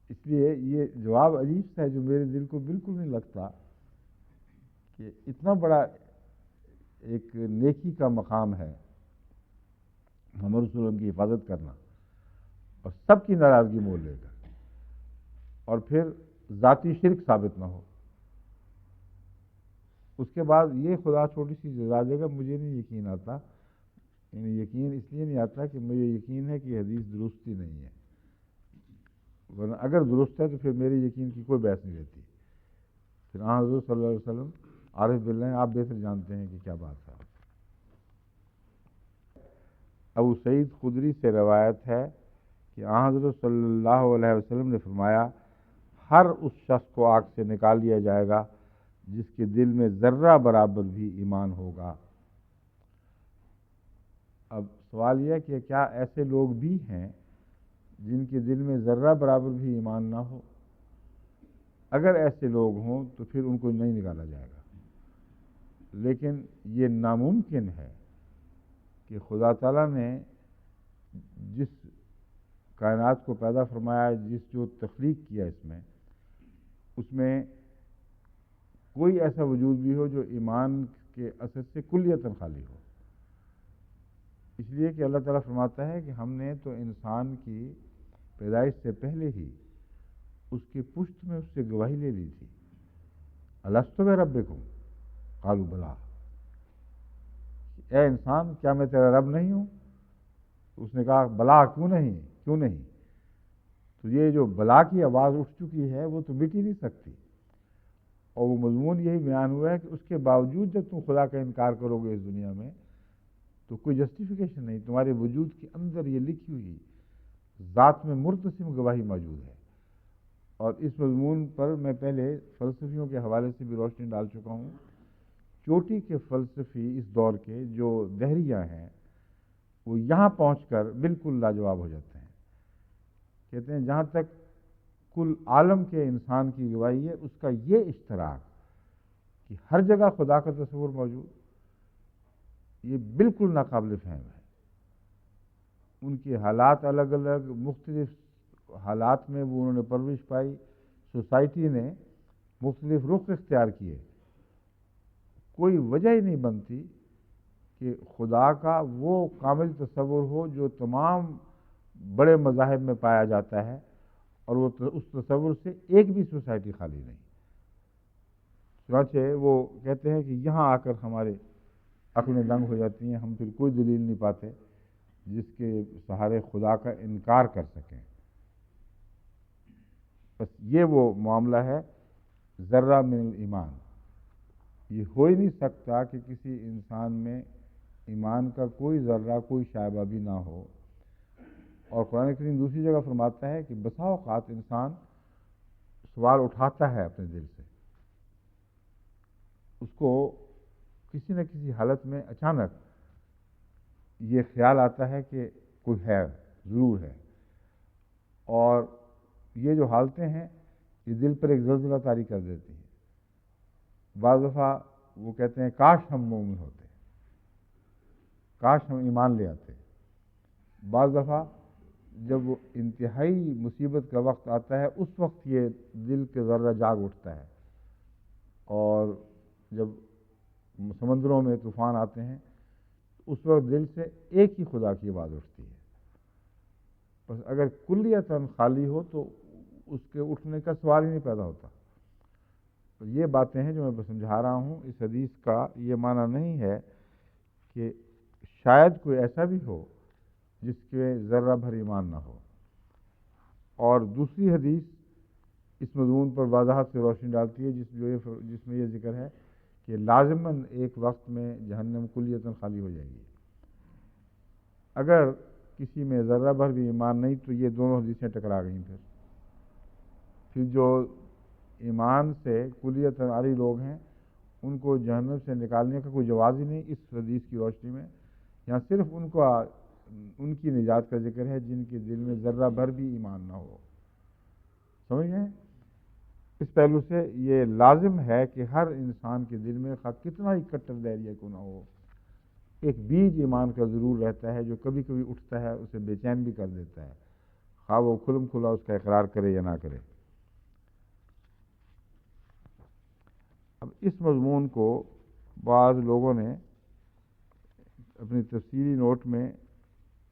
اس لیے یہ جواب عجیب سا ہے جو میرے دل کو بالکل نہیں لگتا کہ اتنا بڑا ایک نیکی کا مقام ہے محمد رسول اللہ کی حفاظت کرنا اور سب کی ناراضگی مول لے کر، اور پھر ذاتی شرک ثابت نہ ہو. اس کے بعد یہ خدا چھوٹی سی جزا دے گا، مجھے نہیں یقین آتا. یعنی یقین اس لیے نہیں آتا کہ مجھے یقین ہے کہ حدیث درست ہی نہیں ہے، ورنہ اگر درست ہے تو پھر میرے یقین کی کوئی بحث نہیں رہتی. پھر حضرت صلی اللہ علیہ وسلم عارف باللہ ہیں، آپ بہتر جانتے ہیں کہ کیا بات ہے. ابو سعید خدری سے روایت ہے کہ حضرت صلی اللہ علیہ وسلم نے فرمایا ہر اس شخص کو آگ سے نکال لیا جائے گا جس کے دل میں ذرہ برابر بھی ایمان ہوگا. اب سوال یہ ہے کہ کیا ایسے لوگ بھی ہیں جن کے دل میں ذرہ برابر بھی ایمان نہ ہو؟ اگر ایسے لوگ ہوں تو پھر ان کو نہیں نکالا جائے گا. لیکن یہ ناممکن ہے کہ خدا تعالیٰ نے جس کائنات کو پیدا فرمایا، جس جو تخلیق کیا اس میں کوئی ایسا وجود بھی ہو جو ایمان کے اثر سے کلیتاً خالی ہو. اس لیے کہ اللہ تعالیٰ فرماتا ہے کہ ہم نے تو انسان کی پیدائش سے پہلے ہی اس کی پشت میں اس سے گواہی لے لی تھی. الستو بربکم قالوا بلا، اے انسان کیا میں تیرا رب نہیں ہوں؟ اس نے کہا بلا، کیوں نہیں. تو یہ جو بلا کی آواز اٹھ چکی ہے وہ تو مٹ ہی نہیں سکتی. اور وہ مضمون یہی بیان ہوا ہے کہ اس کے باوجود جب تم خدا کا انکار کرو گے اس دنیا میں تو کوئی جسٹیفیکیشن نہیں، تمہارے وجود کے اندر یہ لکھی ہوئی ذات میں مرتسم گواہی موجود ہے. اور اس مضمون پر میں پہلے فلسفیوں کے حوالے سے بھی روشنی ڈال چکا ہوں. چوٹی کے فلسفی اس دور کے جو دہریہ ہیں وہ یہاں پہنچ کر بالکل لاجواب ہو جاتے ہیں. کہتے ہیں جہاں تک کل عالم کے انسان کی گواہی ہے اس کا یہ اشتراک کہ ہر جگہ خدا کا تصور موجود، یہ بالکل ناقابل فہم ہے. ان کے حالات الگ الگ، مختلف حالات میں وہ انہوں نے پرورش پائی، سوسائٹی نے مختلف رخ اختیار کیے، کوئی وجہ ہی نہیں بنتی کہ خدا کا وہ کامل تصور ہو جو تمام بڑے مذاہب میں پایا جاتا ہے، اور وہ اس تصور سے ایک بھی سوسائٹی خالی نہیں۔ چنانچہ وہ کہتے ہیں کہ یہاں آ کر ہمارے عقلیں دنگ ہو جاتی ہیں، ہم پھر کوئی دلیل نہیں پاتے جس کے سہارے خدا کا انکار کر سکیں۔ بس یہ وہ معاملہ ہے ذرہ من الایمان۔ یہ ہو ہی نہیں سکتا کہ کسی انسان میں ایمان کا کوئی ذرہ، کوئی شائبہ بھی نہ ہو۔ اور قرآن کریم دوسری جگہ فرماتا ہے کہ بسا اوقات انسان سوال اٹھاتا ہے اپنے دل سے، اس کو کسی نہ کسی حالت میں اچانک یہ خیال آتا ہے کہ کوئی ہے، ضرور ہے، اور یہ جو حالتیں ہیں یہ دل پر ایک زلزلہ طاری کر دیتی ہیں۔ بعض دفعہ وہ کہتے ہیں کاش ہم مومن ہوتے، کاش ہم ایمان لے آتے۔ بعض دفعہ جب وہ انتہائی مصیبت کا وقت آتا ہے اس وقت یہ دل کے ذرہ جاگ اٹھتا ہے، اور جب سمندروں میں طوفان آتے ہیں اس وقت دل سے ایک ہی خدا کی آواز اٹھتی ہے۔ بس اگر کلیتاً خالی ہو تو اس کے اٹھنے کا سوال ہی نہیں پیدا ہوتا۔ تو یہ باتیں ہیں جو میں سمجھا رہا ہوں۔ اس حدیث کا یہ معنی نہیں ہے کہ شاید کوئی ایسا بھی ہو جس کے ذرہ بھر ایمان نہ ہو۔ اور دوسری حدیث اس مضمون پر وضاحت سے روشنی ڈالتی ہے جس میں یہ ذکر ہے کہ لازماً ایک وقت میں جہنم کلیتاً خالی ہو جائے گی۔ اگر کسی میں ذرہ بھر بھی ایمان نہیں تو یہ دونوں حدیثیں ٹکرا گئیں۔ پھر جو ایمان سے کلیتاً عاری لوگ ہیں ان کو جہنم سے نکالنے کا کوئی جواز ہی نہیں اس حدیث کی روشنی میں۔ یہاں صرف ان کی نجات کا ذکر ہے جن کے دل میں ذرہ بھر بھی ایمان نہ ہو۔ سمجھ گئے؟ اس پہلو سے یہ لازم ہے کہ ہر انسان کے دل میں خواہ کتنا ہی کٹر دہریہ کو نہ ہو، ایک بیج ایمان کا ضرور رہتا ہے جو کبھی کبھی اٹھتا ہے، اسے بے چین بھی کر دیتا ہے، خواہ وہ کھلم کھلا اس کا اقرار کرے یا نہ کرے۔ اب اس مضمون کو بعض لوگوں نے اپنی تفصیلی نوٹ میں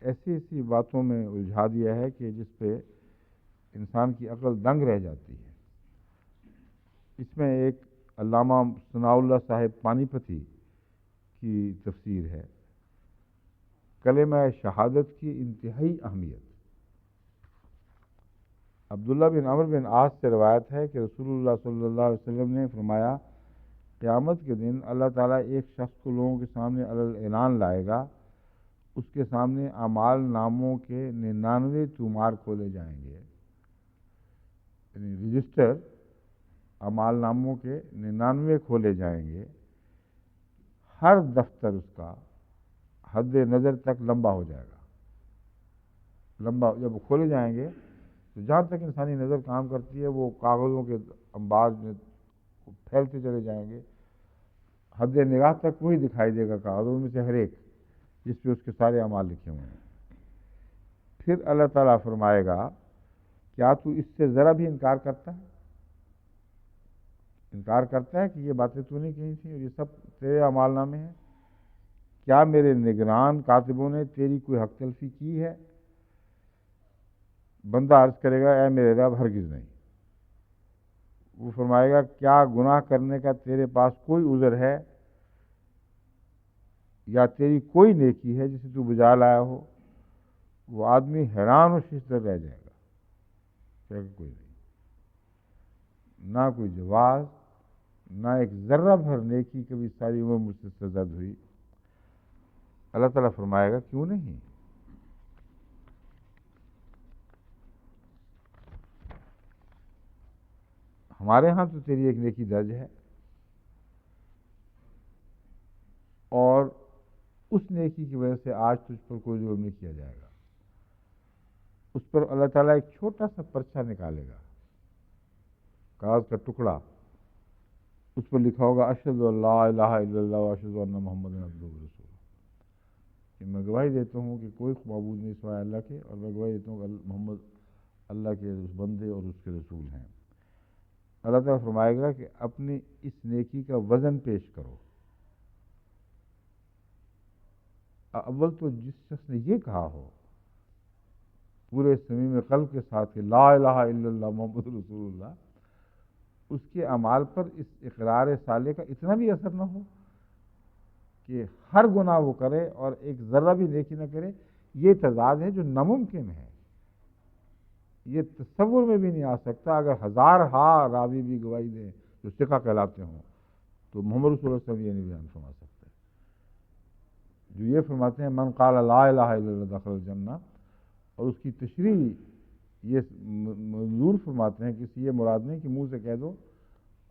ایسی باتوں میں الجھا دیا ہے کہ جس پہ انسان کی عقل دنگ رہ جاتی ہے۔ اس میں ایک علامہ ثناء اللہ صاحب پانی پتی کی تفسیر ہے، کلمہ شہادت کی انتہائی اہمیت۔ عبداللہ بن عمرو بن عاص سے روایت ہے کہ رسول اللہ صلی اللہ علیہ وسلم نے فرمایا قیامت کے دن اللہ تعالیٰ ایک شخص کو لوگوں کے سامنے اعلان لائے گا، اس کے سامنے اعمال ناموں کے 99 طومار کھولے جائیں گے، یعنی رجسٹر اعمال ناموں کے 99 کھولے جائیں گے۔ ہر دفتر اس کا حد نظر تک لمبا ہو جائے گا۔ لمبا جب کھولے جائیں گے تو جہاں تک انسانی نظر کام کرتی ہے وہ کاغذوں کے انبار میں پھیلتے چلے جائیں گے، حد نگاہ تک وہی دکھائی دے گا کاغذوں میں سے ہر ایک جس پہ اس کے سارے اعمال لکھے ہوئے ہیں۔ پھر اللہ تعالیٰ فرمائے گا کیا تو اس سے ذرا بھی انکار کرتا ہے؟ انکار کرتا ہے کہ یہ باتیں تو نہیں کہی تھیں اور یہ سب تیرے اعمال نامے ہیں؟ کیا میرے نگران کاتبوں نے تیری کوئی حق تلفی کی ہے؟ بندہ عرض کرے گا اے میرے رب ہرگز نہیں۔ وہ فرمائے گا کیا گناہ کرنے کا تیرے پاس کوئی عذر ہے یا تیری کوئی نیکی ہے جسے تو بجا لایا ہو؟ وہ آدمی حیران و ششدر رہ جائے گا کہ کوئی نہیں، نہ کوئی جواز، نہ ایک ذرہ بھر نیکی کبھی ساری عمر مجھ سے سرزد ہوئی۔ اللہ تعالیٰ فرمائے گا کیوں نہیں؟ ہمارے ہاں تو تیری ایک نیکی درج ہے، اور اس نیکی کی وجہ سے آج تجھ پر کوئی ظلم نہیں کیا جائے گا۔ اس پر اللہ تعالیٰ ایک چھوٹا سا پرچہ نکالے گا، کاغذ کا ٹکڑا، اس پر لکھا ہوگا اشہد ان لا الہ الا اللہ واشہد ان محمد عبدہ ورسولہ، کہ میں گواہی دیتا ہوں کہ کوئی معبود نہیں سوائے اللہ کے، اور میں گواہی دیتا ہوں کہ محمد اللہ کے اس بندے اور اس کے رسول ہیں۔ اللہ تعالیٰ فرمائے گا کہ اپنی اس نیکی کا وزن پیش کرو، اول تو جس شخص نے یہ کہا ہو پورے صمیم قلب کے ساتھ کہ لا الہ الا اللہ محمد رسول اللہ، اس کے اعمال پر اس اقرار صالح کا اتنا بھی اثر نہ ہو کہ ہر گناہ وہ کرے اور ایک ذرہ بھی نیکی نہ کرے، یہ تضاد ہے جو ناممکن ہے، یہ تصور میں بھی نہیں آ سکتا۔ اگر ہزار راوی بھی گواہی دیں جو ثقہ کہلاتے ہوں تو محمد رسول اللہ صلی اللہ علیہ وسلم یہ نہیں بیان فرما سکتے۔ جو یہ فرماتے ہیں من قال لا الہ الا اللہ دخل الجنہ، اور اس کی تشریح یہ منظور فرماتے ہیں کہ اس یہ مراد نہیں کہ منہ سے کہہ دو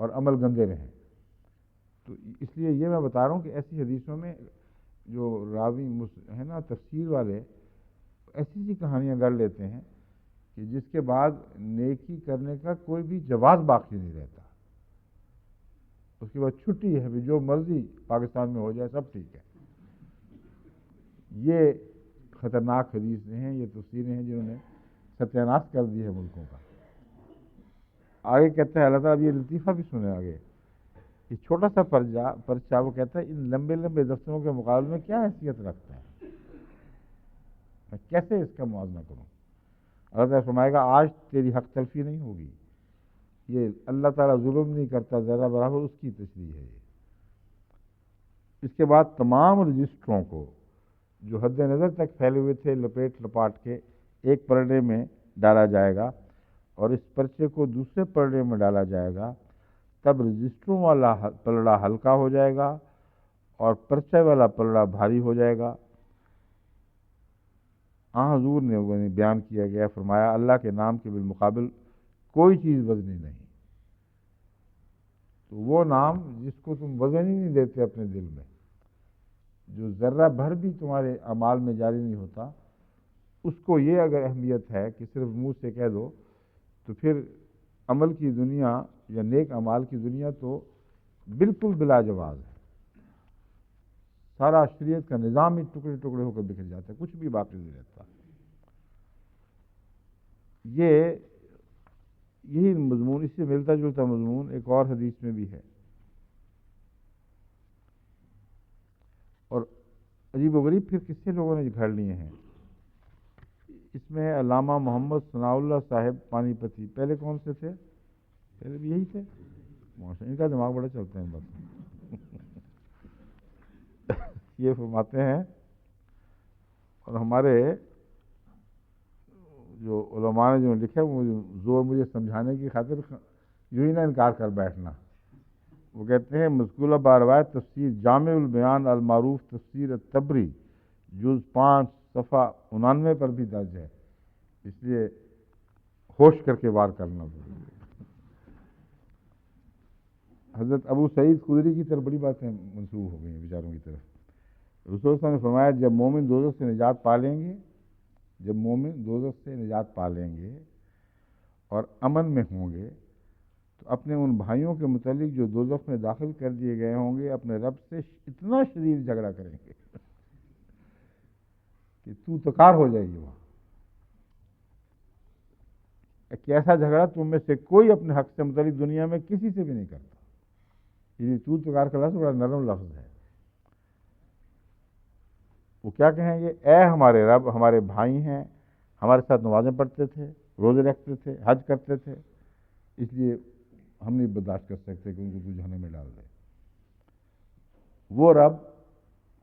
اور عمل گندے رہیں۔ تو اس لیے یہ میں بتا رہا ہوں کہ ایسی حدیثوں میں جو راوی ہے نا تفسیر والے ایسی سی کہانیاں گڑھ لیتے ہیں کہ جس کے بعد نیکی کرنے کا کوئی بھی جواز باقی نہیں رہتا، اس کے بعد چھٹی ہے بھی جو مرضی پاکستان میں ہو جائے سب ٹھیک ہے۔ یہ خطرناک حدیثیں ہیں، یہ تفسیریں ہیں جنہوں نے ستیاناش کر دی ہے ملکوں کا۔ آگے کہتا ہے اللہ تعالیٰ، یہ لطیفہ بھی سنے آگے، یہ چھوٹا سا پرچہ وہ کہتا ہے ان لمبے لمبے دفتروں کے مقابلے میں کیا حیثیت رکھتا ہے، میں کیسے اس کا موازنہ کروں۔ اللہ تعالیٰ فرمائے گا آج تیری حق تلفی نہیں ہوگی، یہ اللہ تعالیٰ ظلم نہیں کرتا ذرا برابر، اس کی تشریح ہے یہ۔ اس کے بعد تمام رجسٹروں کو جو حد نظر تک پھیلے ہوئے تھے لپیٹ لپاٹ کے ایک پرڑے میں ڈالا جائے گا، اور اس پرچے کو دوسرے پرڑے میں ڈالا جائے گا، تب رجسٹروں والا پلڑا ہلکا ہو جائے گا اور پرچے والا پلڑا بھاری ہو جائے گا۔ حضور نے بیان کیا گیا، فرمایا اللہ کے نام کے بالمقابل کوئی چیز وزنی نہیں۔ تو وہ نام جس کو تم وزن ہی نہیں دیتے اپنے دل میں، جو ذرہ بھر بھی تمہارے اعمال میں جاری نہیں ہوتا، اس کو یہ اگر اہمیت ہے کہ صرف منہ سے کہہ دو، تو پھر عمل کی دنیا یا نیک اعمال کی دنیا تو بالکل بلا جواز ہے، سارا شریعت کا نظام ہی ٹکڑے ٹکڑے ہو کر بکھر جاتا ہے، کچھ بھی باقی نہیں رہتا۔ یہی مضمون، اس سے ملتا جلتا مضمون ایک اور حدیث میں بھی ہے، اور عجیب و غریب پھر کس سے لوگوں نے گھڑ لیے ہیں۔ اس میں علامہ محمد ثناء اللہ صاحب پانی پتی پہلے کون سے تھے؟ پہلے بھی یہی تھے، ان کا دماغ بڑا چلتا ہے بس۔ یہ فرماتے ہیں، اور ہمارے جو علماء نے جو لکھا وہ مجھے سمجھانے کی خاطر یوں ہی نہ انکار کر بیٹھنا۔ وہ کہتے ہیں مذکورہ باروایت تفسیر جامع البیان المعروف تفسیر الطبری جز 5 صفحہ 99 پر بھی درج ہے، اس لیے ہوش کر کے وار کرنا ضروری ہے۔ حضرت ابو سعید خدری کی طرف بڑی باتیں منسوخ ہو گئی ہیں بیچاروں کی طرف۔ رسول صلی اللہ علیہ وسلم نے فرمایا جب مومن دوزخ سے نجات پا لیں گے، جب مومن دوزخ سے نجات پا لیں گے اور امن میں ہوں گے، تو اپنے ان بھائیوں کے متعلق جو دوزخ میں داخل کر دیے گئے ہوں گے اپنے رب سے اتنا شدید جھگڑا کریں گے کہ تو تکار ہو جائے گی وہاں۔ ایک ایسا جھگڑا تم میں سے کوئی اپنے حق سے متعلق دنیا میں کسی سے بھی نہیں کرتا۔ یہ تو تکار کا لفظ بڑا نرم لفظ ہے۔ وہ کیا کہیں گے؟ اے ہمارے رب، ہمارے بھائی ہیں، ہمارے ساتھ نمازیں پڑھتے تھے، روزے رکھتے تھے، حج کرتے تھے، اس لیے ہم نہیں برداشت کر سکتے کہ ان کو تو جہنم میں ڈال دے۔ وہ رب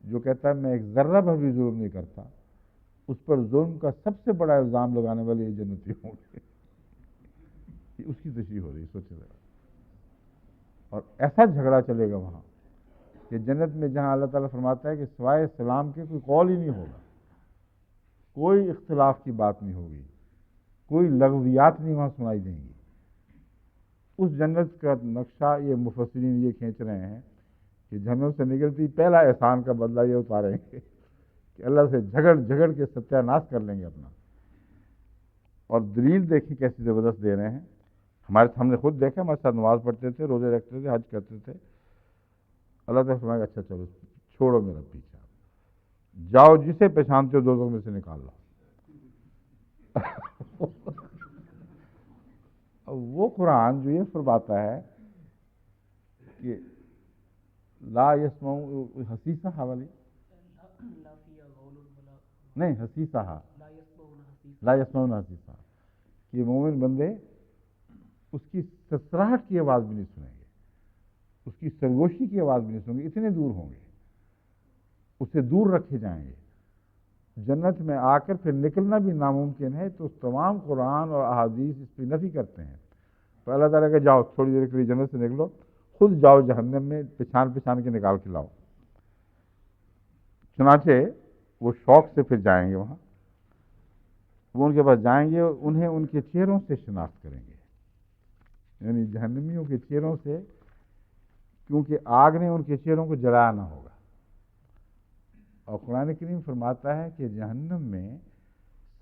جو کہتا ہے میں ایک ذرہ بھر بھی ظلم نہیں کرتا، اس پر ظلم کا سب سے بڑا الزام لگانے والے یہ جنتی ہوں گے۔ اس کی تشریح ہو رہی، سوچے ذرا۔ اور ایسا جھگڑا چلے گا وہاں کہ جنت میں جہاں اللہ تعالیٰ فرماتا ہے کہ سوائے سلام کے کوئی قول ہی نہیں ہوگا، کوئی اختلاف کی بات نہیں ہوگی، کوئی لغویات نہیں وہاں سنائی دیں گی۔ اس جنت کا نقشہ یہ مفسرین یہ کھینچ رہے ہیں کہ جہنم سے نکلتی پہلا احسان کا بدلہ یہ اتاریں گے کہ اللہ سے جھگڑ جھگڑ کے ستیہ ناش کر لیں گے اپنا۔ اور دلیل دیکھیں کیسی زبردست دے رہے ہیں، ہم نے خود دیکھا، ہمارے ساتھ نماز پڑھتے تھے، روزے رکھتے تھے، حج کرتے تھے۔ اللہ تعالیٰ فرمائے گا اچھا چلو چھوڑو میرا پیچھا، جاؤ جسے پہچانتے ہو دوزخ میں سے نکال لو۔ وہ قرآن جو یہ فرماتا ہے کہ لا یسمعون، حسیسہ حوالی نہیں حسیسہ لا یسمعون حسیسہ، کہ مومن بندے اس کی سسراہٹ کی آواز بھی نہیں سنیں گے، اس کی سرگوشی کی آواز بھی نہیں سنیں گے، اتنے دور ہوں گے، اس سے دور رکھے جائیں گے۔ جنت میں آ کر پھر نکلنا بھی ناممکن ہے، تو تمام قرآن اور احادیث اس پہ نفی کرتے ہیں۔ تو اللہ تعالیٰ کہ جاؤ تھوڑی دیر کے لیے جنت سے نکلو، خود جاؤ جہنم میں پچھان پچھان کے نکال کے لاؤ۔ چنانچہ وہ شوق سے پھر جائیں گے وہاں، وہ ان کے پاس جائیں گے، انہیں ان کے چہروں سے شناخت کریں گے، یعنی جہنمیوں کے چہروں سے، کیونکہ آگ نے ان کے چہروں کو جلایا نہ ہوگا۔ اور قرآن کریم فرماتا ہے کہ جہنم میں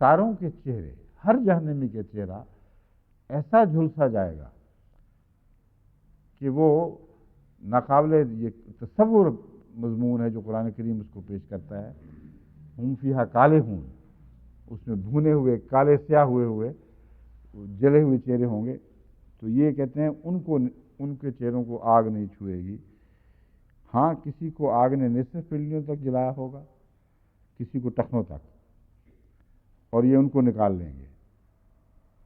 ساروں کے چہرے، ہر جہنمی کے چہرہ ایسا جھلسا جائے گا کہ وہ ناقابل یہ تصور مضمون ہے جو قرآن کریم اس کو پیش کرتا ہے۔ ہم فیہا کالے ہوں، اس میں بھونے ہوئے کالے سیاہ ہوئے جلے ہوئے چہرے ہوں گے۔ تو یہ کہتے ہیں ان کے چہروں کو آگ نہیں چھوئے گی۔ ہاں کسی کو آگ نے نصف پنڈلیوں تک جلایا ہوگا، کسی کو ٹخنوں تک، اور یہ ان کو نکال لیں گے۔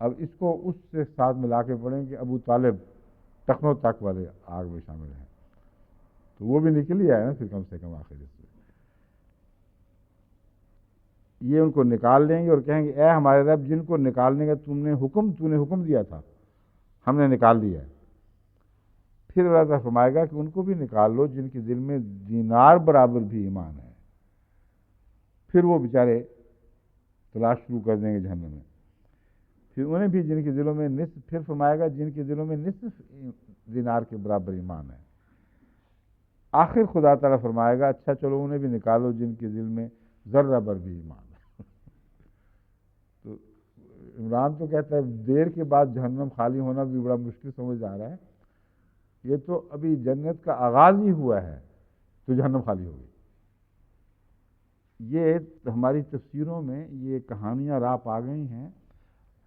اب اس کو اس سے ساتھ ملا کے پڑھیں کہ ابو طالب ٹخنوں تک والے آگ میں شامل ہیں، تو وہ بھی نکل ہی آئے نا پھر کم سے کم آخر اس میں۔ یہ ان کو نکال لیں گے اور کہیں گے اے ہمارے رب، جن کو نکالنے کا تو نے حکم دیا تھا، ہم نے نکال دیا ہے۔ پھر اللہ تعالیٰ فرمائے گا کہ ان کو بھی نکال لو جن کے دل میں دینار برابر بھی ایمان ہے۔ پھر وہ بیچارے تلاش شروع کر دیں گے جہنم میں، پھر انہیں بھی جن کے دلوں میں نصف، پھر فرمائے گا جن کے دلوں میں نصف دینار کے برابر ایمان ہے۔ آخر خدا تعالیٰ فرمائے گا اچھا چلو انہیں بھی نکالو جن کے دل میں ذرہ بر بھی ایمان ہے۔ تو عمران تو کہتا ہے دیر کے بعد جہنم خالی ہونا بھی بڑا مشکل سمجھ آ رہا ہے، یہ تو ابھی جنت کا آغاز ہی ہوا ہے تو جہنم خالی ہوگی۔ یہ ہماری تفسیروں میں یہ کہانیاں راپ آ گئی ہیں،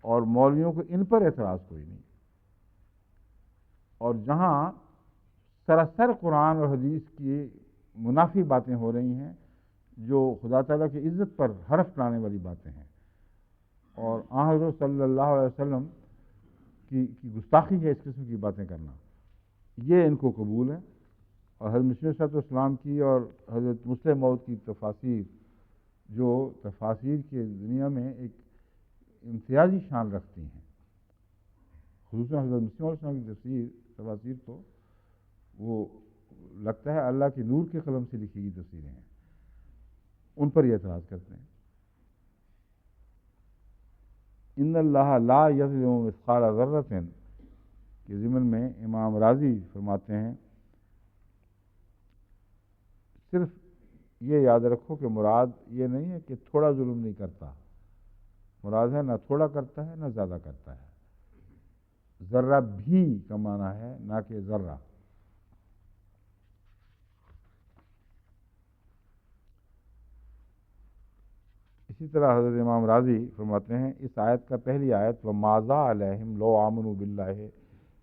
اور مولویوں کو ان پر اعتراض کوئی نہیں، اور جہاں سراسر قرآن اور حدیث کی منافی باتیں ہو رہی ہیں، جو خدا تعالیٰ کی عزت پر حرف لانے والی باتیں ہیں، اور آن حضرت صلی اللہ علیہ وسلم کی گستاخی ہے اس قسم کی باتیں کرنا، یہ ان کو قبول ہے۔ اور حضرت مسیح صلی اللہ علیہ وسلم کی اور حضرت مسلم موعود کی تفاسیر، جو تفاسیر کی دنیا میں ایک امتیازی شان رکھتی ہیں، خصوصاً حضرت مسیح علیہ السلام کی تفاسیر تو وہ لگتا ہے اللہ کے نور کے قلم سے لکھی گئی تفسیریں ہیں، ان پر یہ اعتراض کرتے ہیں۔ ان اللہ لا یظلم مثقال ذرۃ کے ضمن میں امام راضی فرماتے ہیں صرف یہ یاد رکھو کہ مراد یہ نہیں ہے کہ تھوڑا ظلم نہیں کرتا، مراد ہے نہ تھوڑا کرتا ہے نہ زیادہ کرتا ہے، ذرہ بھی کا معنی ہے نہ کہ ذرہ۔ اسی طرح حضرت امام راضی فرماتے ہیں اس آیت کا پہلی آیت وَمَاذَا عَلَيْهِمْ لَوْ آمَنُوا بِاللَّهِ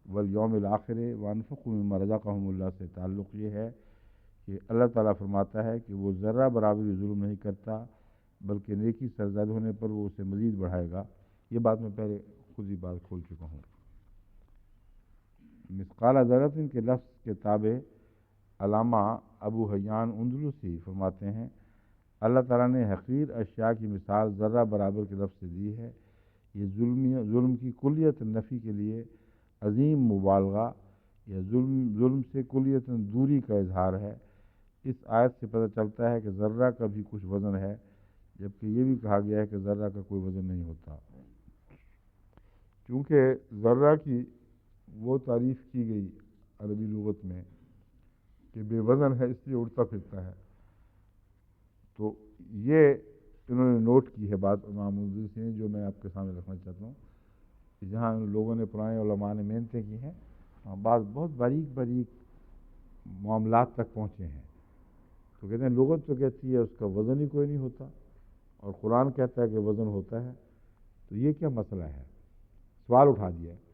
وَالْيَوْمِ الْآخِرِ وَأَنفَقُوا مِمَّا رَزَقَهُمُ اللَّهُ سے تعلق یہ ہے کہ اللہ تعالیٰ فرماتا ہے کہ وہ ذرہ برابر ظلم نہیں کرتا، بلکہ نیکی سرزد ہونے پر وہ اسے مزید بڑھائے گا۔ یہ بات میں پہلے خود ہی بات کھول چکا ہوں۔ مثقال ذرۃ کے لفظ کے تابع علامہ ابو حیان اندلسی فرماتے ہیں اللہ تعالیٰ نے حقیر اشیاء کی مثال ذرہ برابر کے لفظ سے دی ہے، یہ ظلم کی کلیت نفی کے لیے عظیم مبالغہ یا ظلم سے کلیت دوری کا اظہار ہے۔ اس آیت سے پتہ چلتا ہے کہ ذرہ کا بھی کچھ وزن ہے، جبکہ یہ بھی کہا گیا ہے کہ ذرہ کا کوئی وزن نہیں ہوتا، کیونکہ ذرہ کی وہ تعریف کی گئی عربی لغت میں کہ بے وزن ہے، اس لیے اڑتا پھرتا ہے۔ تو یہ انہوں نے نوٹ کی ہے بات امام اندلسی نے، جو میں آپ کے سامنے رکھنا چاہتا ہوں کہ جہاں ان لوگوں نے پرانے علماء نے محنتیں کی ہیں، بعض بہت باریک معاملات تک پہنچے ہیں۔ تو کہتے ہیں لغت تو کہتی ہے اس کا وزن ہی کوئی نہیں ہوتا، اور قرآن کہتا ہے کہ وزن ہوتا ہے، تو یہ کیا مسئلہ ہے؟ سوال اٹھا دیا ہے۔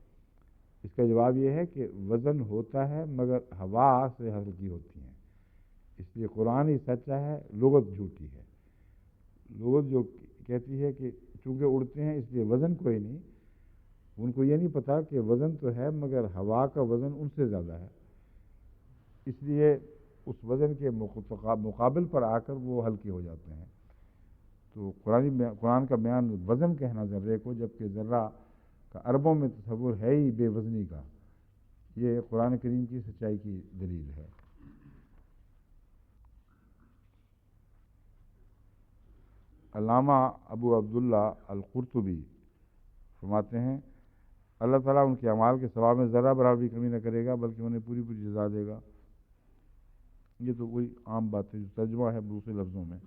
اس کا جواب یہ ہے کہ وزن ہوتا ہے مگر ہوا سے ہلکی ہوتی ہیں، اس لیے قرآن ہی سچا ہے، لغت جھوٹی ہے۔ لغت جو کہتی ہے کہ چونکہ اڑتے ہیں اس لیے وزن کوئی نہیں، ان کو یہ نہیں پتا کہ وزن تو ہے مگر ہوا کا وزن ان سے زیادہ ہے، اس لیے اس وزن کے مقابل پر آ کر وہ ہلکے ہو جاتے ہیں۔ تو قرآن کا بیان وزن کہنا ذرے کو، جبکہ ذرہ کا اربوں میں تصور ہے ہی بے وزنی کا، یہ قرآن کریم کی سچائی کی دلیل ہے۔ علامہ ابو عبداللہ القرطبی فرماتے ہیں اللہ تعالیٰ ان کے اعمال کے ثواب میں ذرہ برابر بھی کمی نہ کرے گا، بلکہ انہیں پوری پوری جزا دے گا۔ یہ تو وہی عام بات ہے جو ترجمہ ہے دوسرے لفظوں میں۔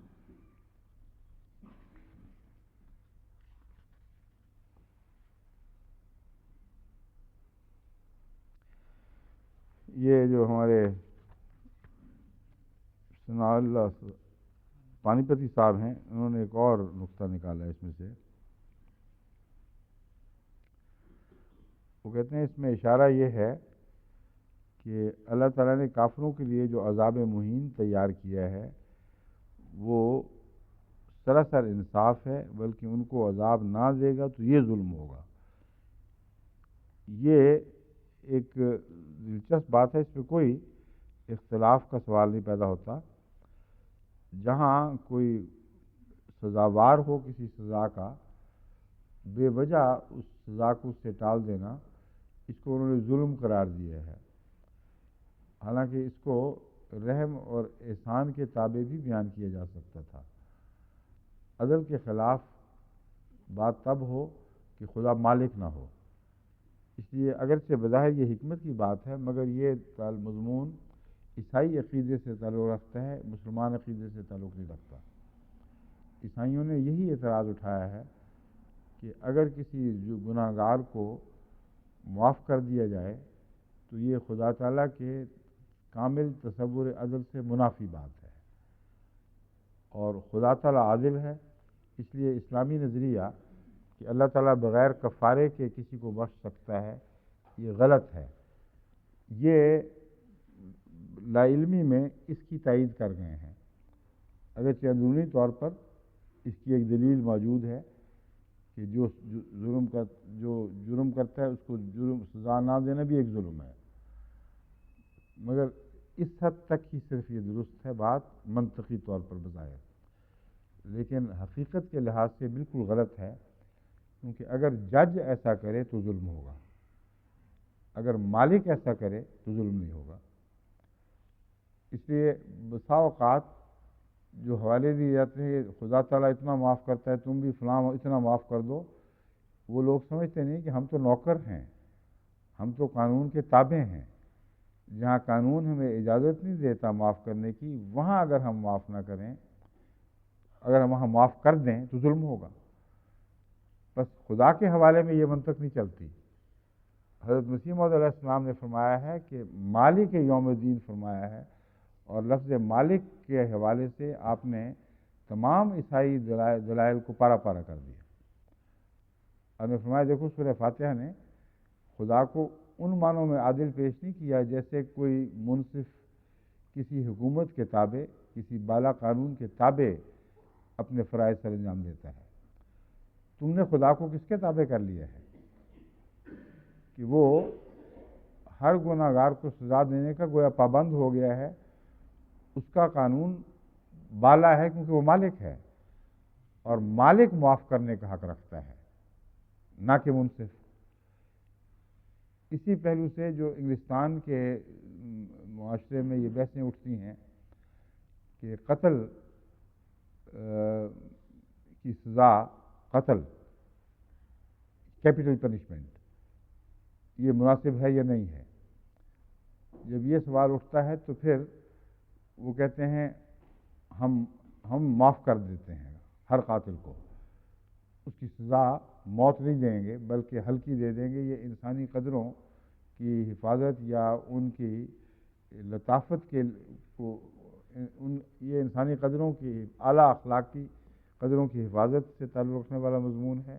یہ جو ہمارے ثناء اللہ پانی پتی صاحب ہیں، انہوں نے ایک اور نقطہ نکالا ہے اس میں سے۔ وہ کہتے ہیں اس میں اشارہ یہ ہے کہ اللہ تعالیٰ نے کافروں کے لیے جو عذاب مہین تیار کیا ہے وہ سراسر انصاف ہے، بلکہ ان کو عذاب نہ دے گا تو یہ ظلم ہوگا۔ یہ ایک دلچسپ بات ہے، اس پہ کوئی اختلاف کا سوال نہیں پیدا ہوتا۔ جہاں کوئی سزاوار ہو کسی سزا کا، بے وجہ اس سزا کو اس سے ٹال دینا، اس کو انہوں نے ظلم قرار دیا ہے، حالانکہ اس کو رحم اور احسان کے تابع بھی بیان کیا جا سکتا تھا۔ عدل کے خلاف بات تب ہو کہ خدا مالک نہ ہو، اس لیے اگرچہ بظاہر یہ حکمت کی بات ہے مگر یہ مضمون عیسائی عقیدے سے تعلق رکھتا ہے، مسلمان عقیدے سے تعلق نہیں رکھتا۔ عیسائیوں نے یہی اعتراض اٹھایا ہے کہ اگر کسی گناہ گار کو معاف کر دیا جائے تو یہ خدا تعالیٰ کے کامل تصور عدل سے منافی بات ہے، اور خدا تعالیٰ عادل ہے، اس لیے اسلامی نظریہ کہ اللہ تعالیٰ بغیر کفارے کے کسی کو بخش سکتا ہے یہ غلط ہے۔ یہ لا علمی میں اس کی تائید کر گئے ہیں، اگرچہ اندرونی طور پر اس کی ایک دلیل موجود ہے کہ جو جرم کرتا ہے اس کو جرم سزا نہ دینا بھی ایک ظلم ہے، مگر اس حد تک ہی صرف یہ درست ہے بات منطقی طور پر بظاہر، لیکن حقیقت کے لحاظ سے بالکل غلط ہے، کیونکہ اگر جج ایسا کرے تو ظلم ہوگا، اگر مالک ایسا کرے تو ظلم نہیں ہوگا۔ اس لیے بسا اوقات جو حوالے دیے جاتے ہیں خدا تعالیٰ اتنا معاف کرتا ہے تم بھی فلاں اتنا معاف کر دو، وہ لوگ سمجھتے نہیں کہ ہم تو نوکر ہیں، ہم تو قانون کے تابع ہیں، جہاں قانون ہمیں اجازت نہیں دیتا معاف کرنے کی، وہاں اگر ہم معاف نہ کریں، اگر ہم وہاں معاف کر دیں تو ظلم ہوگا۔ بس خدا کے حوالے میں یہ منطق نہیں چلتی۔ حضرت مسیح موعود علیہ السلام نے فرمایا ہے کہ مالک یوم الدین فرمایا ہے، اور لفظ مالک کے حوالے سے آپ نے تمام عیسائی دلائل کو پارا پارا کر دیا۔ آپ نے فرمایا دیکھو سورہ فاتحہ نے خدا کو ان معنوں میں عادل پیش نہیں کیا جیسے کوئی منصف کسی حکومت کے تابع، کسی بالا قانون کے تابع اپنے فرائض سر انجام دیتا ہے۔ تم نے خدا کو کس کے تابع کر لیا ہے کہ وہ ہر گناہ گار کو سزا دینے کا گویا پابند ہو گیا ہے، اس کا قانون بالا ہے کیونکہ وہ مالک ہے، اور مالک معاف کرنے کا حق رکھتا ہے نہ کہ منصف۔ اسی پہلو سے جو انگلستان کے معاشرے میں یہ بحثیں اٹھتی ہیں کہ قتل کی سزا، قتل کیپٹل پنشمنٹ، یہ مناسب ہے یا نہیں ہے، جب یہ سوال اٹھتا ہے تو پھر وہ کہتے ہیں ہم معاف کر دیتے ہیں ہر قاتل کو، اس کی سزا موت نہیں دیں گے بلکہ ہلکی دے دیں گے، یہ انسانی قدروں کی حفاظت یا ان کی لطافت کے یہ انسانی قدروں کی اعلیٰ اخلاقی قدروں کی حفاظت سے تعلق رکھنے والا مضمون ہے،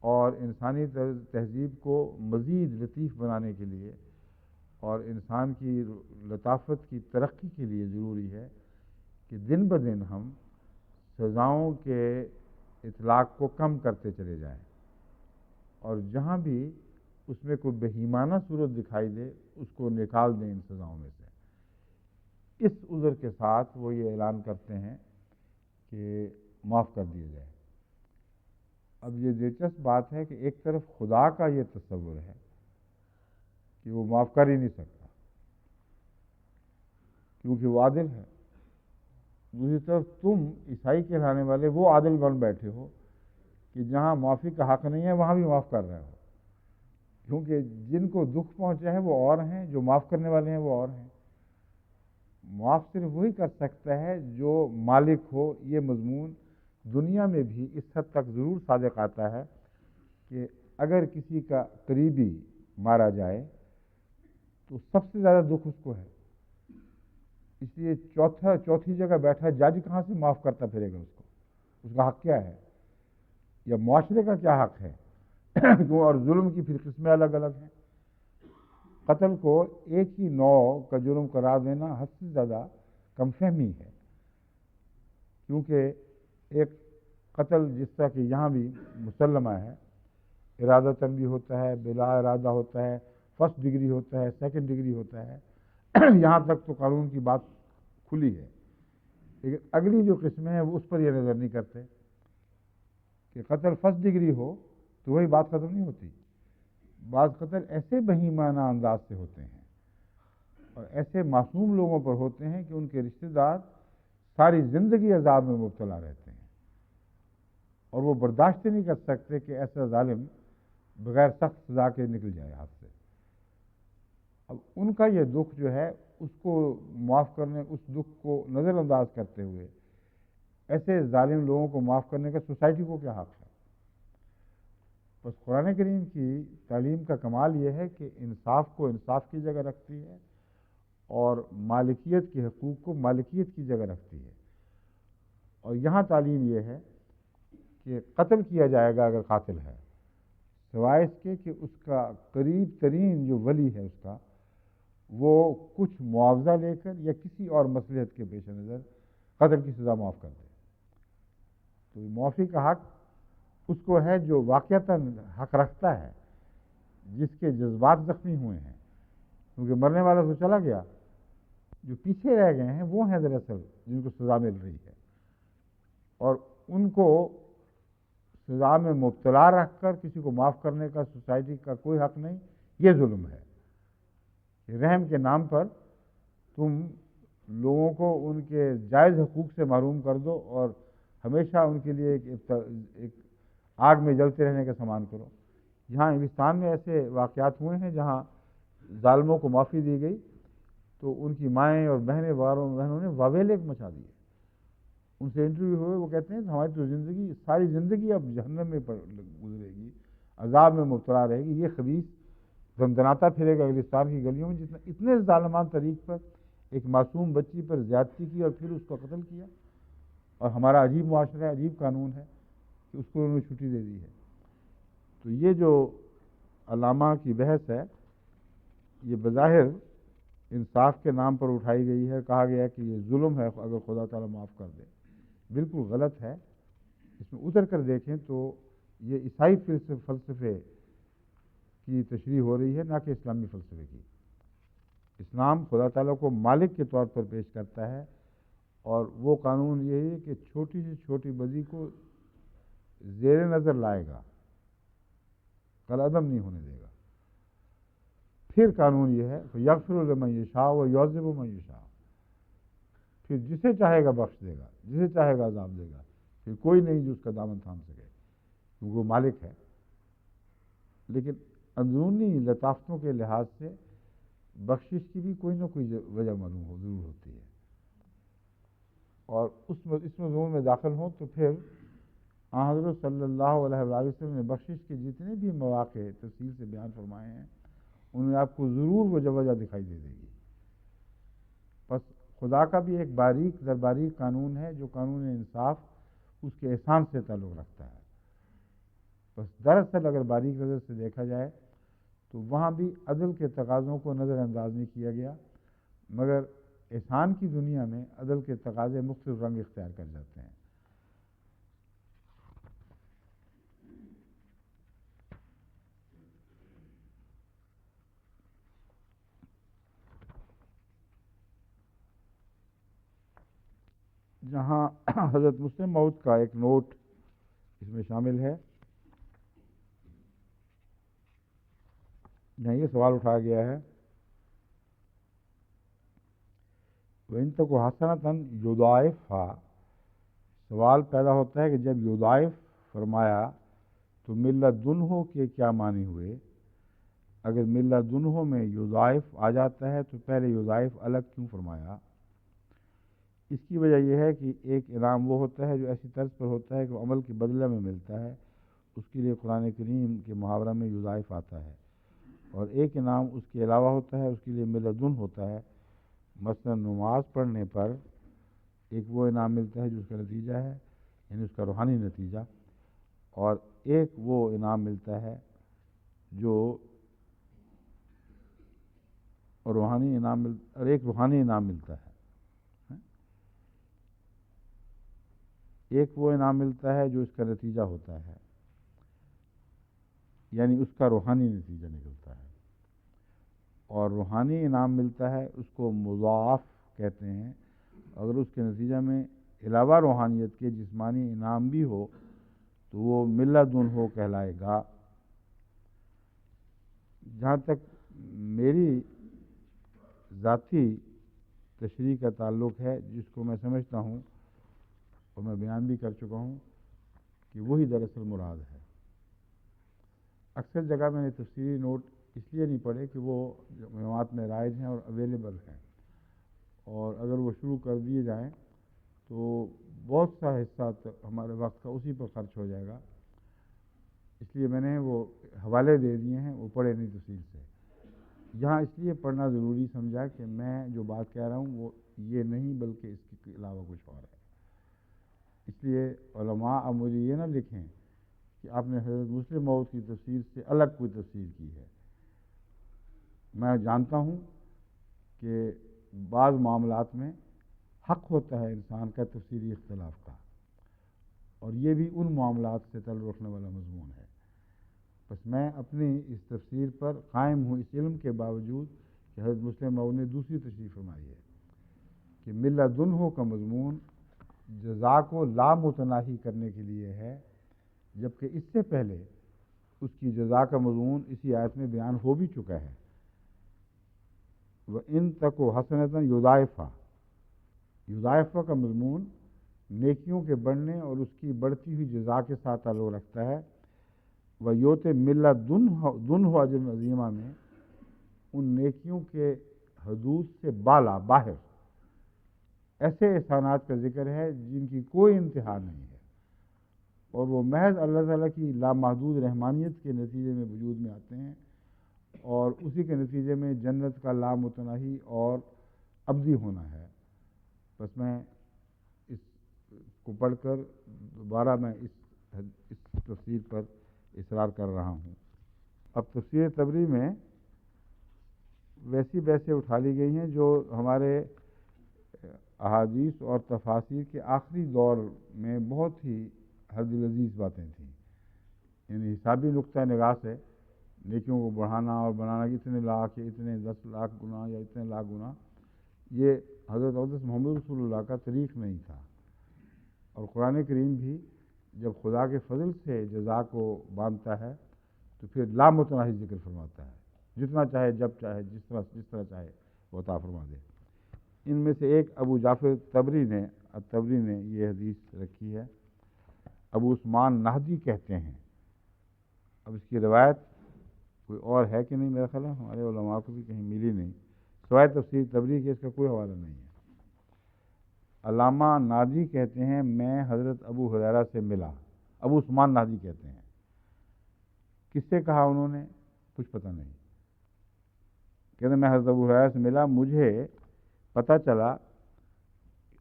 اور انسانی تہذیب کو مزید لطیف بنانے کے لیے اور انسان کی لطافت کی ترقی کے لیے ضروری ہے کہ دن بدن ہم سزاؤں کے اطلاق کو کم کرتے چلے جائیں، اور جہاں بھی اس میں کوئی بہیمانہ صورت دکھائی دے اس کو نکال دیں ان سزاؤں میں سے۔ اس عذر کے ساتھ وہ یہ اعلان کرتے ہیں کہ معاف کر دیے جائے۔ اب یہ دلچسپ بات ہے کہ ایک طرف خدا کا یہ تصور ہے کہ وہ معاف کر ہی نہیں سکتا کیونکہ وہ عادل ہے، دوسری طرف تم عیسائی کہلانے والے وہ عادل بن بیٹھے ہو کہ جہاں معافی کا حق نہیں ہے وہاں بھی معاف کر رہے ہو، کیونکہ جن کو دکھ پہنچا ہے وہ اور ہیں، جو معاف کرنے والے ہیں وہ اور ہیں۔ معاف صرف وہی کر سکتا ہے جو مالک ہو۔ یہ مضمون دنیا میں بھی اس حد تک ضرور صادق آتا ہے کہ اگر کسی کا قریبی مارا جائے تو سب سے زیادہ دکھ اس کو ہے، اس لیے چوتھی جگہ بیٹھا جج کہاں سے معاف کرتا پھرے گا اس کا حق کیا ہے، یا معاشرے کا کیا حق ہے؟ اور ظلم کی پھر قسمیں الگ الگ ہیں۔ قتل کو ایک ہی نوع کا جرم قرار دینا حد سے زیادہ کم فہمی ہے، کیونکہ ایک قتل جس طرح کہ یہاں بھی مسلمہ ہے، ارادتاً بھی ہوتا ہے، بلا ارادہ ہوتا ہے، فرسٹ ڈگری ہوتا ہے، سیکنڈ ڈگری ہوتا ہے، یہاں تک تو قانون کی بات کھلی ہے، لیکن اگلی جو قسمیں ہیں وہ اس پر یہ نظر نہیں کرتے کہ قتل فرسٹ ڈگری ہو تو وہی بات ختم نہیں ہوتی۔ بعض قتل ایسے بہیمانہ انداز سے ہوتے ہیں اور ایسے معصوم لوگوں پر ہوتے ہیں کہ ان کے رشتہ دار ساری زندگی عذاب میں مبتلا رہتے ہیں، اور وہ برداشت نہیں کر سکتے کہ ایسا ظالم بغیر سخت سزا کے نکل جائے ہاتھ سے۔ اب ان کا یہ دکھ جو ہے اس کو معاف کرنے، اس دکھ کو نظر انداز کرتے ہوئے ایسے ظالم لوگوں کو معاف کرنے کا سوسائٹی کو کیا حق ہے؟ بس قرآن کریم کی تعلیم کا کمال یہ ہے کہ انصاف کو انصاف کی جگہ رکھتی ہے اور مالکیت کے حقوق کو مالکیت کی جگہ رکھتی ہے، اور یہاں تعلیم یہ ہے کہ قتل کیا جائے گا اگر قاتل ہے، سوائے اس کے کہ اس کا قریب ترین جو ولی ہے اس کا وہ کچھ معاوضہ لے کر یا کسی اور مصلحت کے پیش نظر قتل کی سزا معاف کر دے۔ تو معافی کا حق اس کو ہے جو واقعتاً حق رکھتا ہے، جس کے جذبات زخمی ہوئے ہیں، کیونکہ مرنے والا تو چلا گیا، جو پیچھے رہ گئے ہیں وہ ہیں دراصل جن کو سزا مل رہی ہے، اور ان کو سزا میں مبتلا رکھ کر کسی کو معاف کرنے کا سوسائٹی کا کوئی حق نہیں۔ یہ ظلم ہے کہ رحم کے نام پر تم لوگوں کو ان کے جائز حقوق سے محروم کر دو اور ہمیشہ ان کے لیے ایک آگ میں جلتے رہنے کا سامان کرو۔ یہاں ہندوستان میں ایسے واقعات ہوئے ہیں جہاں ظالموں کو معافی دی گئی تو ان کی مائیں اور بہنوں نے واویلے مچا دیے۔ ان سے انٹرویو ہوئے، وہ کہتے ہیں ہماری تو زندگی ساری زندگی اب جہنم میں گزرے گی، عذاب میں مبتلا رہے گی، یہ خبیث دندناتا پھرے گا انگلستان کی گلیوں میں، جتنا اتنے ظالمان طریق پر ایک معصوم بچی پر زیادتی کی اور پھر اس کو قتل کیا، اور ہمارا عجیب معاشرہ ہے، عجیب قانون ہے کہ اس کو انہوں نے چھٹی دے دی ہے۔ تو یہ جو علامہ کی بحث ہے یہ بظاہر انصاف کے نام پر اٹھائی گئی ہے، کہا گیا ہے کہ یہ ظلم ہے اگر خدا تعالیٰ معاف کر دے، بالکل غلط ہے۔ اس میں اتر کر دیکھیں تو یہ عیسائی فلسفے کی تشریح ہو رہی ہے، نہ کہ اسلامی فلسفے کی۔ اسلام خدا تعالیٰ کو مالک کے طور پر پیش کرتا ہے، اور وہ قانون یہی ہے کہ چھوٹی سے چھوٹی بدی کو زیر نظر لائے گا، کالعدم نہیں ہونے دے گا۔ پھر قانون یہ ہے کہ یغفر لمن یشاء و یعذب من یشاء، پھر جسے چاہے گا بخش دے گا، جسے چاہے گا عذاب دے گا، پھر کوئی نہیں جو اس کا دامن تھام سکے کیونکہ وہ مالک ہے۔ لیکن اندرونی لطافتوں کے لحاظ سے بخشش کی بھی کوئی نہ کوئی وجہ معلوم ضرور ہوتی ہے، اور اس مضمون میں داخل ہوں تو پھر حضرت صلی اللہ علیہ وآلہ وسلم نے بخشش کے جتنے بھی مواقع تفصیل سے بیان فرمائے ہیں ان میں آپ کو ضرور وہ وجہ دکھائی دے گی۔ بس خدا کا بھی ایک باریک در باریک قانون ہے جو قانون انصاف اس کے احسان سے تعلق رکھتا ہے۔ بس دراصل اگر باریک نظر سے دیکھا جائے تو وہاں بھی عدل کے تقاضوں کو نظر انداز نہیں کیا گیا، مگر احسان کی دنیا میں عدل کے تقاضے مختلف رنگ اختیار کر جاتے ہیں۔ جہاں حضرت مسلم موعود کا ایک نوٹ اس میں شامل ہے، جہاں یہ سوال اٹھایا گیا ہے، وَإِن تَكُ حَسَنَةً يُضَاعِفْهَا، سوال پیدا ہوتا ہے کہ جب یضاعف فرمایا تو ملدنہ کے کیا معنی ہوئے؟ اگر ملدنہ میں یضاعف آ جاتا ہے تو پہلے یضاعف الگ کیوں فرمایا؟ اس کی وجہ یہ ہے کہ ایک انعام وہ ہوتا ہے جو ایسی طرز پر ہوتا ہے کہ وہ عمل کے بدلے میں ملتا ہے، اس کے لیے قرآن کریم کے محاورہ میں یضاعف آتا ہے، اور ایک انعام اس کے علاوہ ہوتا ہے، اس کے لیے ملدن ہوتا ہے۔ مثلا نماز پڑھنے پر ایک وہ انعام ملتا ہے جو اس کا نتیجہ ہے، یعنی اس کا روحانی نتیجہ، اور ایک وہ انعام ملتا ہے جو اور ایک روحانی انعام ملتا ہے، ایک وہ انعام ملتا ہے جو اس کا نتیجہ ہوتا ہے، یعنی اس کا روحانی نتیجہ نکلتا ہے، اور روحانی انعام ملتا ہے اس کو مضاعف کہتے ہیں۔ اگر اس کے نتیجہ میں علاوہ روحانیت کے جسمانی انعام بھی ہو تو وہ ملدن ہو کہلائے گا۔ جہاں تک میری ذاتی تشریح کا تعلق ہے، جس کو میں سمجھتا ہوں اور میں بیان بھی کر چکا ہوں کہ وہی دراصل مراد ہے۔ اکثر جگہ میں نے تفسیری نوٹ اس لیے نہیں پڑھے کہ وہ جامعات میں رائج ہیں اور اویلیبل ہیں، اور اگر وہ شروع کر دیے جائیں تو بہت سا حصہ ہمارے وقت کا اسی پر خرچ ہو جائے گا، اس لیے میں نے وہ حوالے دے دیے ہیں، وہ پڑھے نہیں تفصیل سے۔ یہاں اس لیے پڑھنا ضروری سمجھا کہ میں جو بات کہہ رہا ہوں وہ یہ نہیں بلکہ اس کے علاوہ کچھ اور ہے۔ اس لیے علماء اب مجھے یہ نہ لکھیں کہ آپ نے حضرت مسلم موعود کی تفسیر سے الگ کوئی تفسیر کی ہے۔ میں جانتا ہوں کہ بعض معاملات میں حق ہوتا ہے انسان کا تفسیری اختلاف کا، اور یہ بھی ان معاملات سے تعلق رکھنے والا مضمون ہے۔ بس میں اپنی اس تفسیر پر قائم ہوں، اس علم کے باوجود کہ حضرت مسلم موعود نے دوسری تشریح فرمائی ہے کہ ملدنہ کا مضمون جزا کو لامتناہی کرنے کے لیے ہے، جبکہ اس سے پہلے اس کی جزا کا مضمون اسی آیت میں بیان ہو بھی چکا ہے۔ وَإِن تَكُ حَسَنَةً يُضَاعِفْهَا، یضاعفہ کا مضمون نیکیوں کے بڑھنے اور اس کی بڑھتی ہوئی جزا کے ساتھ تعلق رکھتا ہے۔ وَيُؤْتِ مِلَّدُنْهُ اجرا عظیما میں ان نیکیوں کے حدود سے باہر ایسے احسانات کا ذکر ہے جن کی کوئی انتہا نہیں ہے، اور وہ محض اللہ تعالیٰ کی لامحدود رحمانیت کے نتیجے میں وجود میں آتے ہیں، اور اسی کے نتیجے میں جنت کا لامتناہی اور ابدی ہونا ہے۔ بس میں اس کو پڑھ کر دوبارہ میں اس تفسیر پر اصرار کر رہا ہوں۔ اب تفسیر تبری میں ویسی بحثیں اٹھا لی گئی ہیں جو ہمارے احادیث اور تفاسیر کے آخری دور میں بہت ہی ہر دل عزیز باتیں تھیں، یعنی حسابی نقطہ نگاہ سے نیکیوں کو بڑھانا اور بنانا کہ اتنے لاکھ یا اتنے 10 لاکھ گنا یا اتنے لاکھ گنا، یہ حضرت اقدس محمد رسول اللہ کا طریق نہیں تھا۔ اور قرآن کریم بھی جب خدا کے فضل سے جزا کو باندھتا ہے تو پھر لامتناہی ذکر فرماتا ہے، جتنا چاہے جب چاہے جس طرح چاہے وہ عطا فرما دے۔ ان میں سے ایک ابو جعفر تبری نے یہ حدیث رکھی ہے، ابو عثمان نہدی کہتے ہیں۔ اب اس کی روایت کوئی اور ہے کہ نہیں، میرا خیال ہے ہمارے علماء کو بھی کہیں ملی نہیں، سوائے تفسیر تبری کے اس کا کوئی حوالہ نہیں ہے۔ علامہ نادی کہتے ہیں میں حضرت ابو ہریرہ سے ملا، ابو عثمان نادی کہتے ہیں۔ کس سے کہا انہوں نے؟ کچھ پتہ نہیں۔ کہتے ہیں میں حضرت ابو ہریرہ سے ملا، مجھے پتہ چلا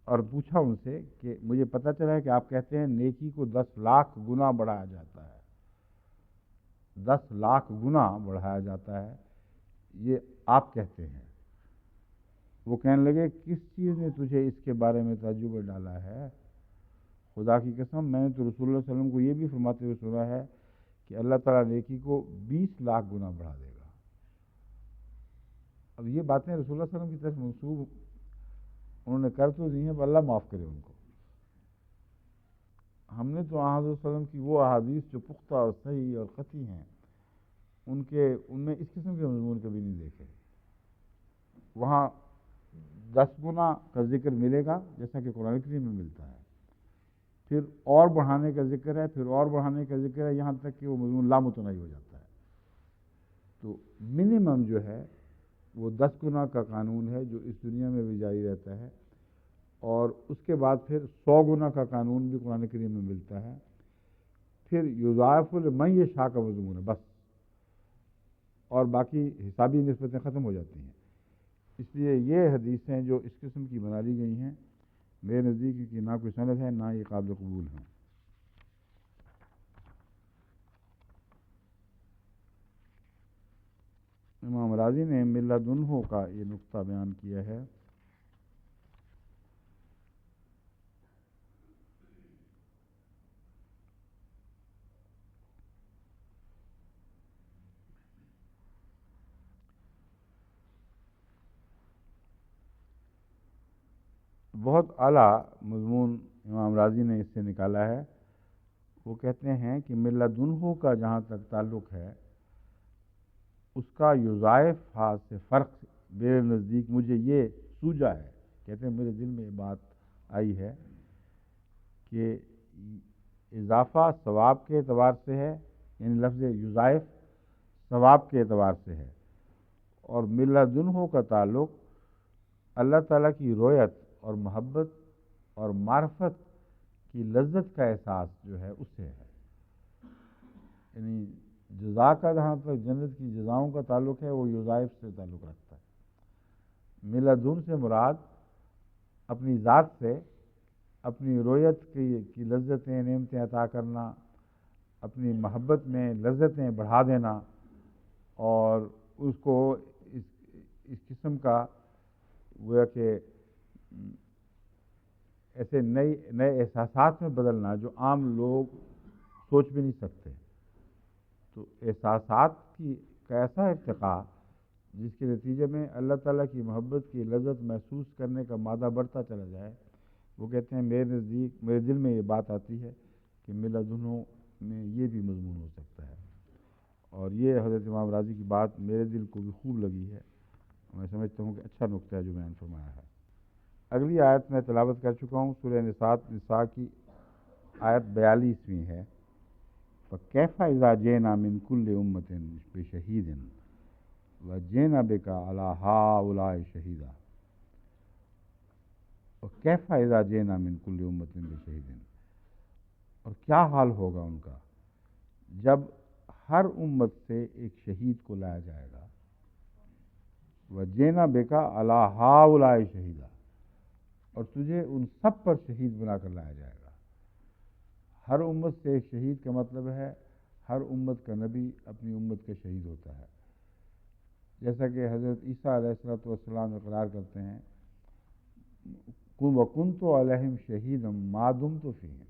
اور پوچھا ان سے کہ مجھے پتہ چلا ہے کہ آپ کہتے ہیں نیکی کو 10 لاکھ گنا بڑھایا جاتا ہے، 10 لاکھ گنا بڑھایا جاتا ہے، یہ آپ کہتے ہیں۔ وہ کہنے لگے کس چیز نے تجھے اس کے بارے میں تعجب ڈالا ہے؟ خدا کی قسم میں نے تو رسول اللہ صلی اللہ علیہ وسلم کو یہ بھی فرماتے ہوئے سنا ہے کہ اللہ تعالیٰ نیکی کو 20 لاکھ گنا بڑھا دے گا۔ اب یہ باتیں رسول اللہ صلی اللہ علیہ وسلم کی طرف منسوب انہوں نے کر تو دی ہیں، پر اللہ معاف کرے ان کو، ہم نے تو حضرت صلی اللہ علیہ وسلم کی وہ احادیث جو پختہ اور صحیح اور قطعی ہیں ان میں اس قسم کے مضمون کبھی نہیں دیکھے. وہاں 10 گنا کا ذکر ملے گا جیسا کہ قرآن کریم میں ملتا ہے، پھر اور بڑھانے کا ذکر ہے، پھر اور بڑھانے کا ذکر ہے، یہاں تک کہ وہ مضمون لامتناہی ہو جاتا ہے. تو منیمم جو ہے وہ 10 گنا کا قانون ہے جو اس دنیا میں بھی جاری رہتا ہے، اور اس کے بعد پھر 100 گنا کا قانون بھی قرآن کریم میں ملتا ہے. پھر یضاعف لمن یشاء کا مضمون ہے بس، اور باقی حسابی نسبتیں ختم ہو جاتی ہیں. اس لیے یہ حدیثیں جو اس قسم کی بنا لی گئی ہیں میرے نزدیک کی نہ کوئی سند ہے نہ یہ قابل قبول ہیں. امام راضی نے من لدنہ کا یہ نقطہ بیان کیا ہے. بہت اعلیٰ مضمون امام راضی نے اس سے نکالا ہے. وہ کہتے ہیں کہ من لدنہ کا جہاں تک تعلق ہے اس کا یضاعف ہا سے فرق میرے نزدیک مجھے یہ سوجا ہے. کہتے ہیں میرے دل میں یہ بات آئی ہے کہ اضافہ ثواب کے اعتبار سے ہے، یعنی لفظ یضاعف ثواب کے اعتبار سے ہے، اور من لدنہ کا تعلق اللہ تعالیٰ کی رویت اور محبت اور معرفت کی لذت کا احساس جو ہے اس سے ہے. یعنی جزا کا جہاں تک جنت کی جزاؤں کا تعلق ہے وہ یضاعف سے تعلق رکھتا ہے. من لدن سے مراد اپنی ذات سے اپنی رویت کی لذتیں نعمتیں عطا کرنا، اپنی محبت میں لذتیں بڑھا دینا، اور اس کو اس قسم کا گویا کہ ایسے نئے احساسات میں بدلنا جو عام لوگ سوچ بھی نہیں سکتے. تو احساسات کا ایسا ارتقاء جس کے نتیجے میں اللہ تعالیٰ کی محبت کی لذت محسوس کرنے کا مادہ بڑھتا چلا جائے، وہ کہتے ہیں میرے نزدیک میرے دل میں یہ بات آتی ہے کہ من لدنہ میں یہ بھی مضمون ہو سکتا ہے. اور یہ حضرت امام راضی کی بات میرے دل کو بھی خوب لگی ہے. میں سمجھتا ہوں کہ اچھا نقطہ ہے جو بیان فرمایا ہے. اگلی آیت میں تلاوت کر چکا ہوں، سورہ نساء کی آیت 42ویں ہے. فَكَيْفَ إِذَا جِئْنَا مِنْ كُلِّ أُمَّةٍ بِشَهِيدٍ وَجِئْنَا بِكَ عَلَى هَؤُلَاءِ شَهِيدًا. وَكَيْفَ إِذَا جِئْنَا مِنْ كُلِّ أُمَّةٍ بِشَهِيدٍ، اور کیا حال ہوگا ان کا جب ہر امت سے ایک شہید کو لایا جائے گا. وَجِئْنَا بِكَ عَلَى هَؤُلَاءِ شَهِيدًا، اور تجھے ان سب پر شہید بنا کر لایا جائے گا. ہر امت سے ایک شہید کا مطلب ہے ہر امت کا نبی اپنی امت کا شہید ہوتا ہے. جیسا کہ حضرت عیسیٰ علیہ السلام اقرار کرتے ہیں وَكُنْتُ عَلَيْهِمْ شَهِيدًا مَا دُمْتُ فِيهِمْ،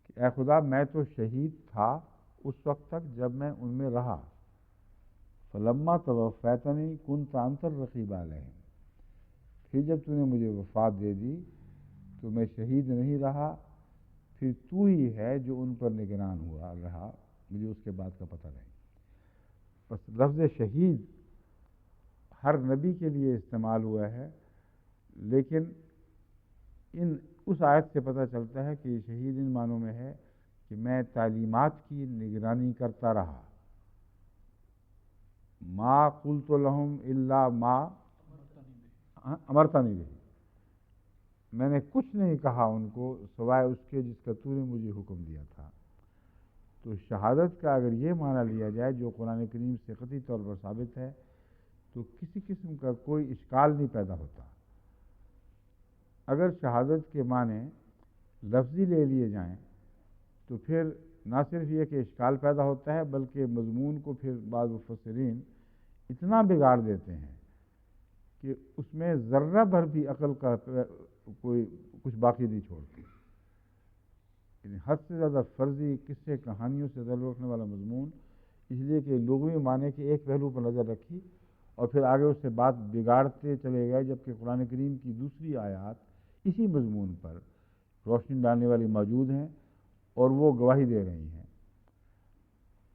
کہ اے خدا میں تو شہید تھا اس وقت تک جب میں ان میں رہا. فَلَمَّا تَوَفَّيْتَنِي كُنْتَ أَنْتَ الرَّقِيبَ عَلَيْهِمْ، پھر جب تو نے مجھے وفات دے دی تو میں شہید نہیں رہا، پھر تو ہی ہے جو ان پر نگران ہوا رہا، مجھے اس کے بعد کا پتہ نہیں. بس لفظ شہید ہر نبی کے لیے استعمال ہوا ہے، لیکن اس آیت سے پتہ چلتا ہے کہ شہید ان معنوں میں ہے کہ میں تعلیمات کی نگرانی کرتا رہا. ما قلت لهم الا ما امرتنی به، میں نے کچھ نہیں کہا ان کو سوائے اس کے جس کا تو نے مجھے حکم دیا تھا. تو شہادت کا اگر یہ معنی لیا جائے جو قرآن کریم سے قطعی طور پر ثابت ہے تو کسی قسم کا کوئی اشکال نہیں پیدا ہوتا. اگر شہادت کے معنی لفظی لے لیے جائیں تو پھر نہ صرف یہ کہ اشکال پیدا ہوتا ہے بلکہ مضمون کو پھر بعض مفسرین اتنا بگاڑ دیتے ہیں کہ اس میں ذرہ بھر بھی عقل کا کوئی کچھ باقی نہیں چھوڑتی. یعنی حد سے زیادہ فرضی قصے کہانیوں سے تعلق رکھنے والا مضمون، اس لیے کہ لغوی معنی کے ایک پہلو پر نظر رکھی اور پھر آگے اس سے بات بگاڑتے چلے گئے، جبکہ قرآن کریم کی دوسری آیات اسی مضمون پر روشنی ڈالنے والی موجود ہیں اور وہ گواہی دے رہی ہیں.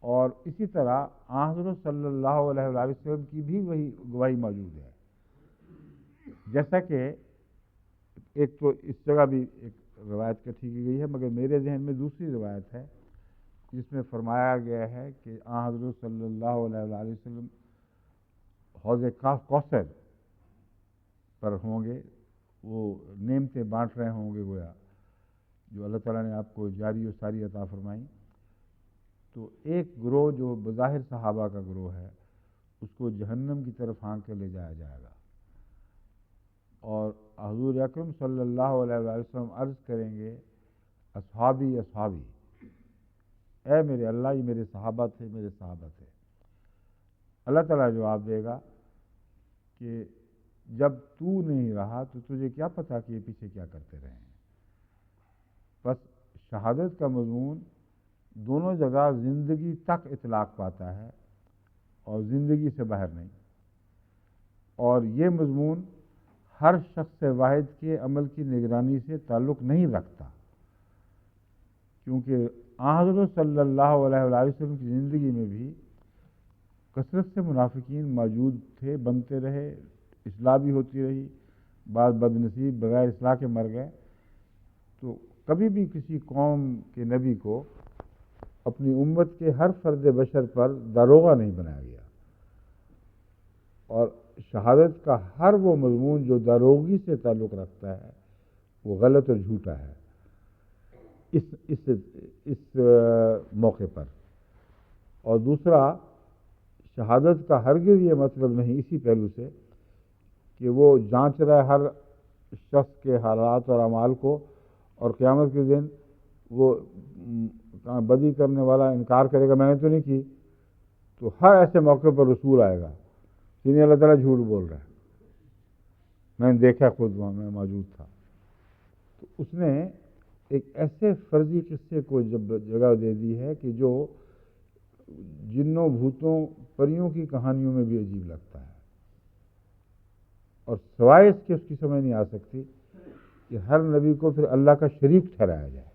اور اسی طرح حضرت صلی اللہ علیہ وآلہ وسلم کی بھی وہی گواہی موجود ہے. جیسا کہ ایک تو اس جگہ بھی ایک روایت کٹھی کی گئی ہے، مگر میرے ذہن میں دوسری روایت ہے جس میں فرمایا گیا ہے کہ حضرت صلی اللہ علیہ وآلہ وسلم حوض کوثر پر ہوں گے، وہ نعمتیں بانٹ رہے ہوں گے گویا جو اللہ تعالیٰ نے آپ کو جاری و ساری عطا فرمائی. تو ایک گروہ جو بظاہر صحابہ کا گروہ ہے اس کو جہنم کی طرف ہانک کے لے جایا جائے گا، اور حضور اکرم صلی اللہ علیہ وآلہ وسلم عرض کریں گے اصحابی اصحابی، اے میرے اللہ یہ میرے صحابہ تھے، میرے صحابہ تھے. اللہ تعالیٰ جواب دے گا کہ جب تو نہیں رہا تو تجھے کیا پتا کہ یہ پیچھے کیا کرتے رہے ہیں. بس شہادت کا مضمون دونوں جگہ زندگی تک اطلاق پاتا ہے اور زندگی سے باہر نہیں، اور یہ مضمون ہر شخص واحد کے عمل کی نگرانی سے تعلق نہیں رکھتا، کیونکہ حضرت صلی اللہ علیہ وآلہ وسلم کی زندگی میں بھی کثرت سے منافقین موجود تھے، بنتے رہے، اصلاح بھی ہوتی رہی، بعض بد نصیب بغیر اصلاح کے مر گئے. تو کبھی بھی کسی قوم کے نبی کو اپنی امت کے ہر فرد بشر پر داروغہ نہیں بنایا گیا، اور شہادت کا ہر وہ مضمون جو داروغی سے تعلق رکھتا ہے وہ غلط اور جھوٹا ہے اس موقع پر. اور دوسرا، شہادت کا ہرگز یہ مطلب نہیں اسی پہلو سے کہ وہ جانچ رہا ہے ہر شخص کے حالات اور اعمال کو، اور قیامت کے دن وہ بدی کرنے والا انکار کرے گا میں نے تو نہیں کی، تو ہر ایسے موقع پر رسول آئے گا جنہیں اللہ تعالیٰ جھوٹ بول رہا ہے، میں نے دیکھا خود وہاں میں موجود تھا. تو اس نے ایک ایسے فرضی قصے کو جب جگہ دے دی ہے کہ جو جنوں بھوتوں پریوں کی کہانیوں میں بھی عجیب لگتا ہے، اور سوائے اس کے اس کی سمجھ نہیں آ سکتی کہ ہر نبی کو پھر اللہ کا شریک ٹھہرایا جائے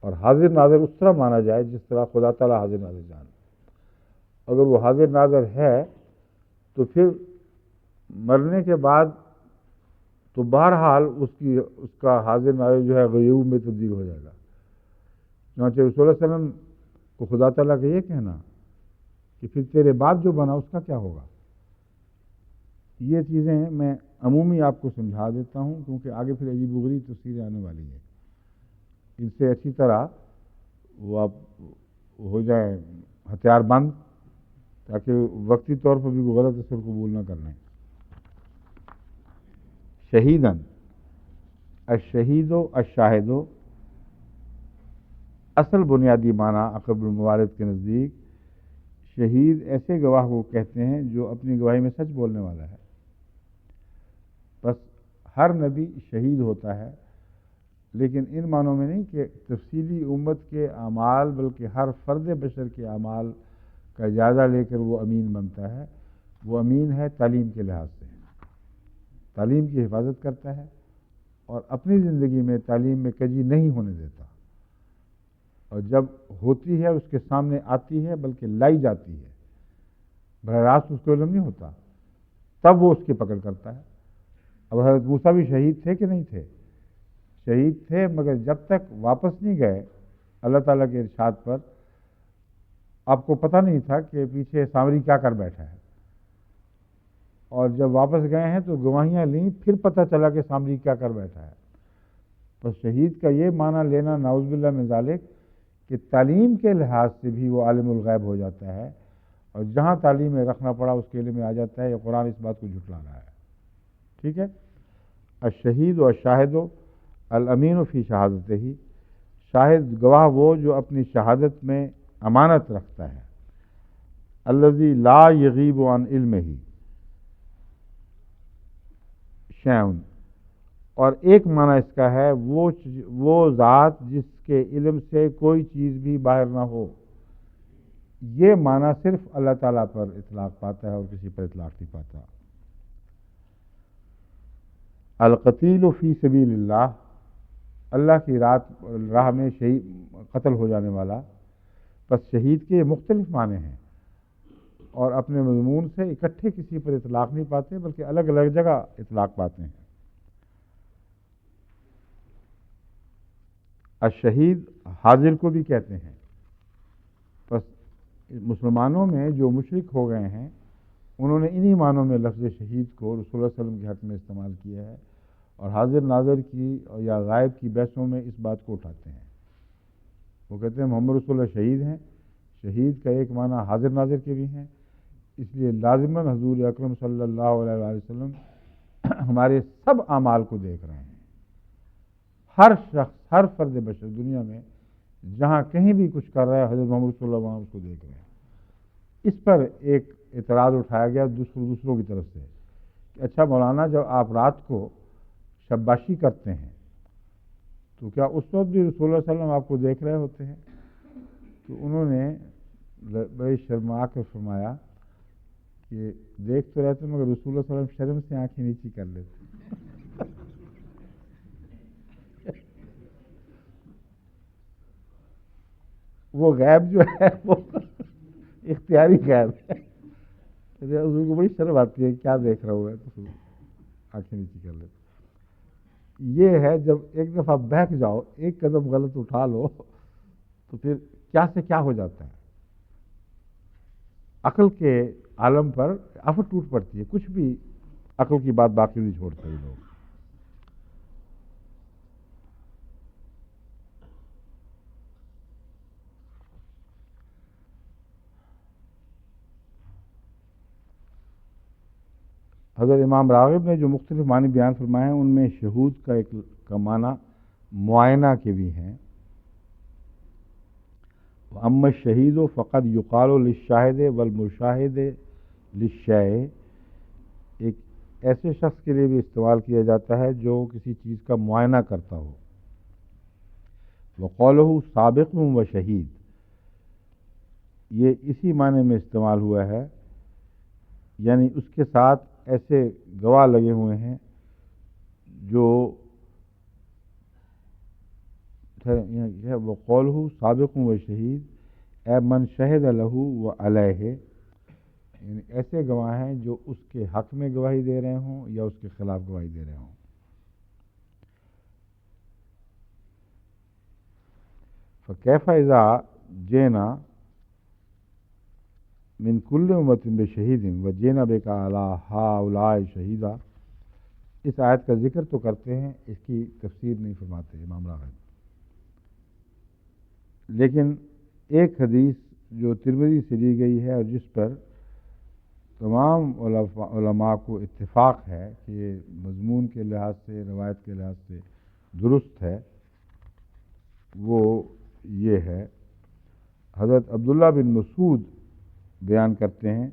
اور حاضر ناظر اس طرح مانا جائے جس طرح خدا تعالیٰ حاضر ناظر جانے. اگر وہ حاضر ناظر ہے تو پھر مرنے کے بعد تو بہرحال اس کا حاضر ناظر جو ہے غیوب میں تبدیل ہو جائے گا. چنانچہ رسول اللہ علیہ وسلم کو خدا تعالیٰ کا یہ کہنا کہ پھر تیرے بعد جو بنا اس کا کیا ہوگا، یہ چیزیں میں عمومی آپ کو سمجھا دیتا ہوں کیونکہ آگے پھر عجیب و غریب تفسیریں آنے والی ہے. ان سے اچھی طرح وہ آپ ہو جائیں ہتھیار بند تاکہ وقتی طور پر بھی غلط اثر قبول نہ کر لیں. شہیدن، الشہید و الشاہد، اصل بنیادی معنی عقب الموارد کے نزدیک شہید ایسے گواہ کو کہتے ہیں جو اپنی گواہی میں سچ بولنے والا ہے. بس ہر نبی شہید ہوتا ہے، لیکن ان معنوں میں نہیں کہ تفصیلی امت کے اعمال بلکہ ہر فرد بشر کے اعمال کا جائزہ لے کر وہ امین بنتا ہے. وہ امین ہے تعلیم کے لحاظ سے، تعلیم کی حفاظت کرتا ہے اور اپنی زندگی میں تعلیم میں کجی نہیں ہونے دیتا، اور جب ہوتی ہے اس کے سامنے آتی ہے بلکہ لائی جاتی ہے، براہ راست اس کو علم نہیں ہوتا، تب وہ اس کی پکڑ کرتا ہے. اب حضرت موسیٰ بھی شہید تھے کہ نہیں تھے؟ شہید تھے، مگر جب تک واپس نہیں گئے اللہ تعالیٰ کے ارشاد پر آپ کو پتہ نہیں تھا کہ پیچھے سامری کیا کر بیٹھا ہے، اور جب واپس گئے ہیں تو گواہیاں لیں، پھر پتہ چلا کہ سامری کیا کر بیٹھا ہے. بس شہید کا یہ معنی لینا نعوذ باللہ من ذالک کہ تعلیم کے لحاظ سے بھی وہ عالم الغیب ہو جاتا ہے، اور جہاں تعلیم میں رکھنا پڑا اس کے علم میں آ جاتا ہے. یہ قرآن اس بات کو جھٹلا رہا ہے. ٹھیک ہے. الشہید و الشاہد الامین فی شہادت ہی، شاہد گواہ وہ جو اپنی شہادت میں امانت رکھتا ہے. الذی لا یغیب عن علمہ شیء، اور ایک معنی اس کا ہے وہ ذات جس کے علم سے کوئی چیز بھی باہر نہ ہو. یہ معنی صرف اللہ تعالیٰ پر اطلاق پاتا ہے اور کسی پر اطلاق نہیں پاتا. القتیل فی سبیل اللہ، اللہ کی راہ میں شہید قتل ہو جانے والا. بس شہید کے مختلف معنی ہیں اور اپنے مضمون سے اکٹھے کسی پر اطلاق نہیں پاتے بلکہ الگ الگ جگہ اطلاق پاتے ہیں. الشہید حاضر کو بھی کہتے ہیں. بس مسلمانوں میں جو مشرک ہو گئے ہیں انہوں نے انہی معنوں میں لفظ شہید کو رسول اللہ صلی اللہ علیہ وسلم کے حق میں استعمال کیا ہے اور حاضر ناظر کی یا غائب کی بحثوں میں اس بات کو اٹھاتے ہیں. وہ کہتے ہیں محمد رسول اللہ شہید ہیں. شہید کا ایک معنی حاضر ناظر کے بھی ہیں. اس لیے لازماً حضور اکرم صلی اللہ علیہ وآلہ وسلم ہمارے سب اعمال کو دیکھ رہے ہیں. ہر شخص، ہر فرد بشر دنیا میں جہاں کہیں بھی کچھ کر رہا ہے حضرت محمد صلی اللہ علیہ وسلم اس کو دیکھ رہے ہیں. اس پر ایک اعتراض اٹھایا گیا دوسروں کی طرف سے کہ اچھا مولانا، جب آپ رات کو شباشی کرتے ہیں تو کیا اس وقت بھی رسول اللہ صلی اللہ علیہ وسلم آپ کو دیکھ رہے ہوتے ہیں؟ تو انہوں نے بڑے شرما کے فرمایا کہ دیکھ تو رہتے مگر رسول اللہ صلی اللہ علیہ وسلم شرم سے آنکھیں نیچی کر لیتے. وہ غیب جو ہے وہ اختیاری غیب ہے. حضور کو بڑی شرم آتی ہے کیا دیکھ رہا ہوا ہے تو آنکھیں نیچی کر لیتے. یہ ہے جب ایک دفعہ بہک جاؤ، ایک قدم غلط اٹھا لو تو پھر کیا سے کیا ہو جاتا ہے. عقل کے عالم پر آفت ٹوٹ پڑتی ہے. کچھ بھی عقل کی بات باقی نہیں چھوڑتے یہ لوگ. حضرت امام راغب نے جو مختلف معنی بیان فرمائے ہیں ان میں شہود کا ایک کا معنی معائنہ کے بھی ہیں. اما الشہید فقط یقال للشاہد والمشاہد للشیء، ایک ایسے شخص کے لیے بھی استعمال کیا جاتا ہے جو کسی چیز کا معائنہ کرتا ہو. وقولہ سابق و شہید، یہ اسی معنی میں استعمال ہوا ہے، یعنی اس کے ساتھ ایسے گواہ لگے ہوئے ہیں جو وقولہ سابق و شہید اے من شہد لہ و علیہ، یعنی ایسے گواہ ہیں جو اس کے حق میں گواہی دے رہے ہوں یا اس کے خلاف گواہی دے رہے ہوں. فکیف اذا جینا من کل امت بشہید وجینا بک علی ہؤلاء شہیدا. اس آیت کا ذکر تو کرتے ہیں، اس کی تفسیر نہیں فرماتے امام راغب. لیکن ایک حدیث جو ترمذی سے لی گئی ہے اور جس پر تمام علماء کو اتفاق ہے کہ یہ مضمون کے لحاظ سے، روایت کے لحاظ سے درست ہے، وہ یہ ہے. حضرت عبداللہ بن مسعود بیان کرتے ہیں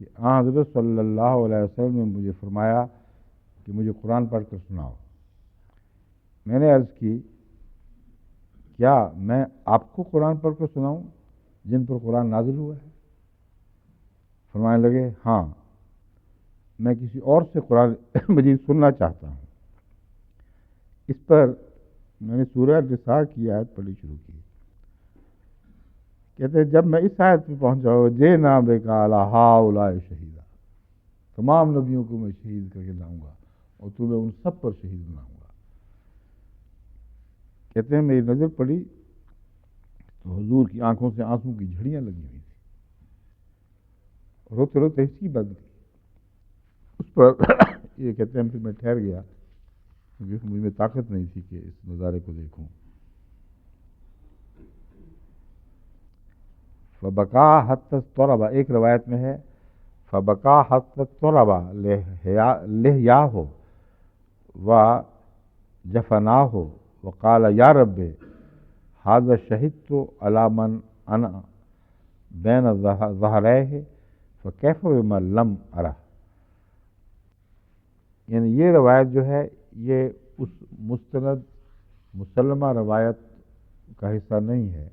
کہ حضرت صلی اللہ علیہ وسلم نے مجھے فرمایا کہ مجھے قرآن پڑھ کر سناؤ. میں نے عرض کی کیا میں آپ کو قرآن پڑھ کر سناؤں جن پر قرآن نازل ہوا ہے؟ فرمانے لگے ہاں، میں کسی اور سے قرآن مجید سننا چاہتا ہوں. اس پر میں نے سورہ النساء کی آیت پڑھی شروع کی. کہتے ہیں جب میں اس آیت پہ پہنچا جینا بک علی ہؤلاء شہیدا، تمام نبیوں کو میں شہید کر کے لاؤں گا اور تمہیں ان سب پر شہید بناؤں گا. کہتے ہیں میری نظر پڑی تو حضور کی آنکھوں سے آنسوں کی جھڑیاں لگی ہوئی تھیں، روتے روتے ہچکی بند گئی. اس پر یہ کہتے ہیں پھر میں ٹھہر گیا کیونکہ مجھ میں طاقت نہیں تھی کہ اس نظارے کو دیکھوں. فبکا حتی اضطرب، ایک روایت میں ہے فبکا حتی اضطرب لحیاہ و جفناہ وقال یا رب ھذا شہدت علی من انا بین ظہریہ فکیف بمن لم ارہ. یعنی یہ روایت جو ہے یہ اس مستند مسلمہ روایت کا حصہ نہیں ہے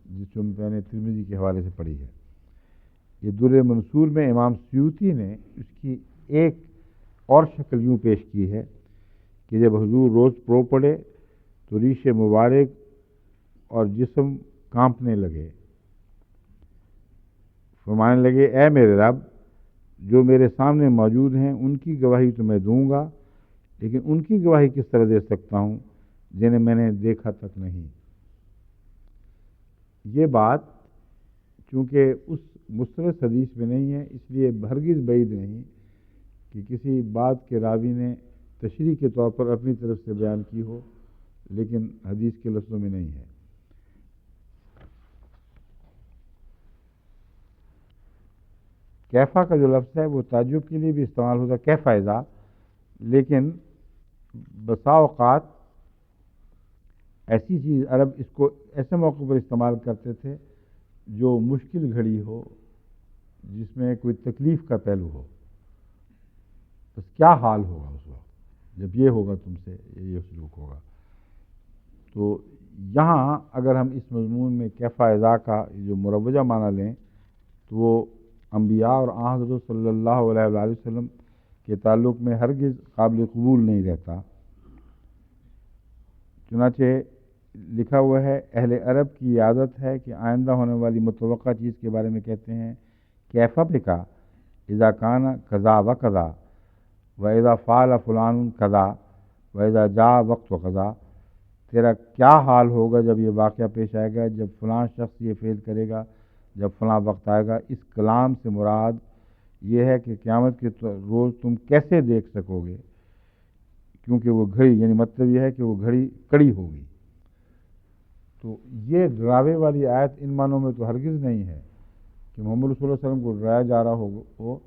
جس کو میں نے ترمذی کے حوالے سے پڑھی ہے. یہ در منصور میں امام سیوطی نے اس کی ایک اور شکل یوں پیش کی ہے کہ جب حضور روز پرو پڑے تو ریش مبارک اور جسم کانپنے لگے، فرمانے لگے اے میرے رب، جو میرے سامنے موجود ہیں ان کی گواہی تو میں دوں گا، لیکن ان کی گواہی کس طرح دے سکتا ہوں جنہیں میں نے دیکھا تک نہیں۔ یہ بات چونکہ اس مستند حدیث میں نہیں ہے، اس لیے ہرگز بعید نہیں کہ کسی بات کے راوی نے تشریح کے طور پر اپنی طرف سے بیان کی ہو، لیکن حدیث کے لفظوں میں نہیں ہے۔ کیفا کا جو لفظ ہے وہ تعجب کے لیے بھی استعمال ہوتا ہے، کیفا اذا، لیکن بسا اوقات ایسی چیز عرب اس کو ایسے موقع پر استعمال کرتے تھے جو مشکل گھڑی ہو، جس میں کوئی تکلیف کا پہلو ہو، بس کیا حال ہوگا اس وقت جب یہ ہوگا تم سے، یہ سلوک ہوگا۔ تو یہاں اگر ہم اس مضمون میں کیفا اذا کا جو مروجہ معنی لیں تو وہ انبیاء اور حضرت صلی اللہ علیہ وآلہ وسلم کے تعلق میں ہرگز قابل قبول نہیں رہتا۔ چنانچہ لکھا ہوا ہے اہل عرب کی عادت ہے کہ آئندہ ہونے والی متوقع چیز کے بارے میں کہتے ہیں کیفا بکا اذا کان کذا و کذا و اذا فعل فلان کذا و اذا جاء وقت و کذا، تیرا کیا حال ہوگا جب یہ واقعہ پیش آئے گا، جب فلاں شخص یہ فعل کرے گا، جب فلاں وقت آئے گا۔ اس کلام سے مراد یہ ہے کہ قیامت کے روز تم کیسے دیکھ سکو گے، کیونکہ وہ گھڑی، یعنی مطلب یہ ہے کہ وہ گھڑی کڑی ہوگی۔ تو یہ ڈراوے والی آیت ان معنوں میں تو ہرگز نہیں ہے کہ محمد صلی اللہ علیہ وسلم کو ڈرایا جا رہا ہو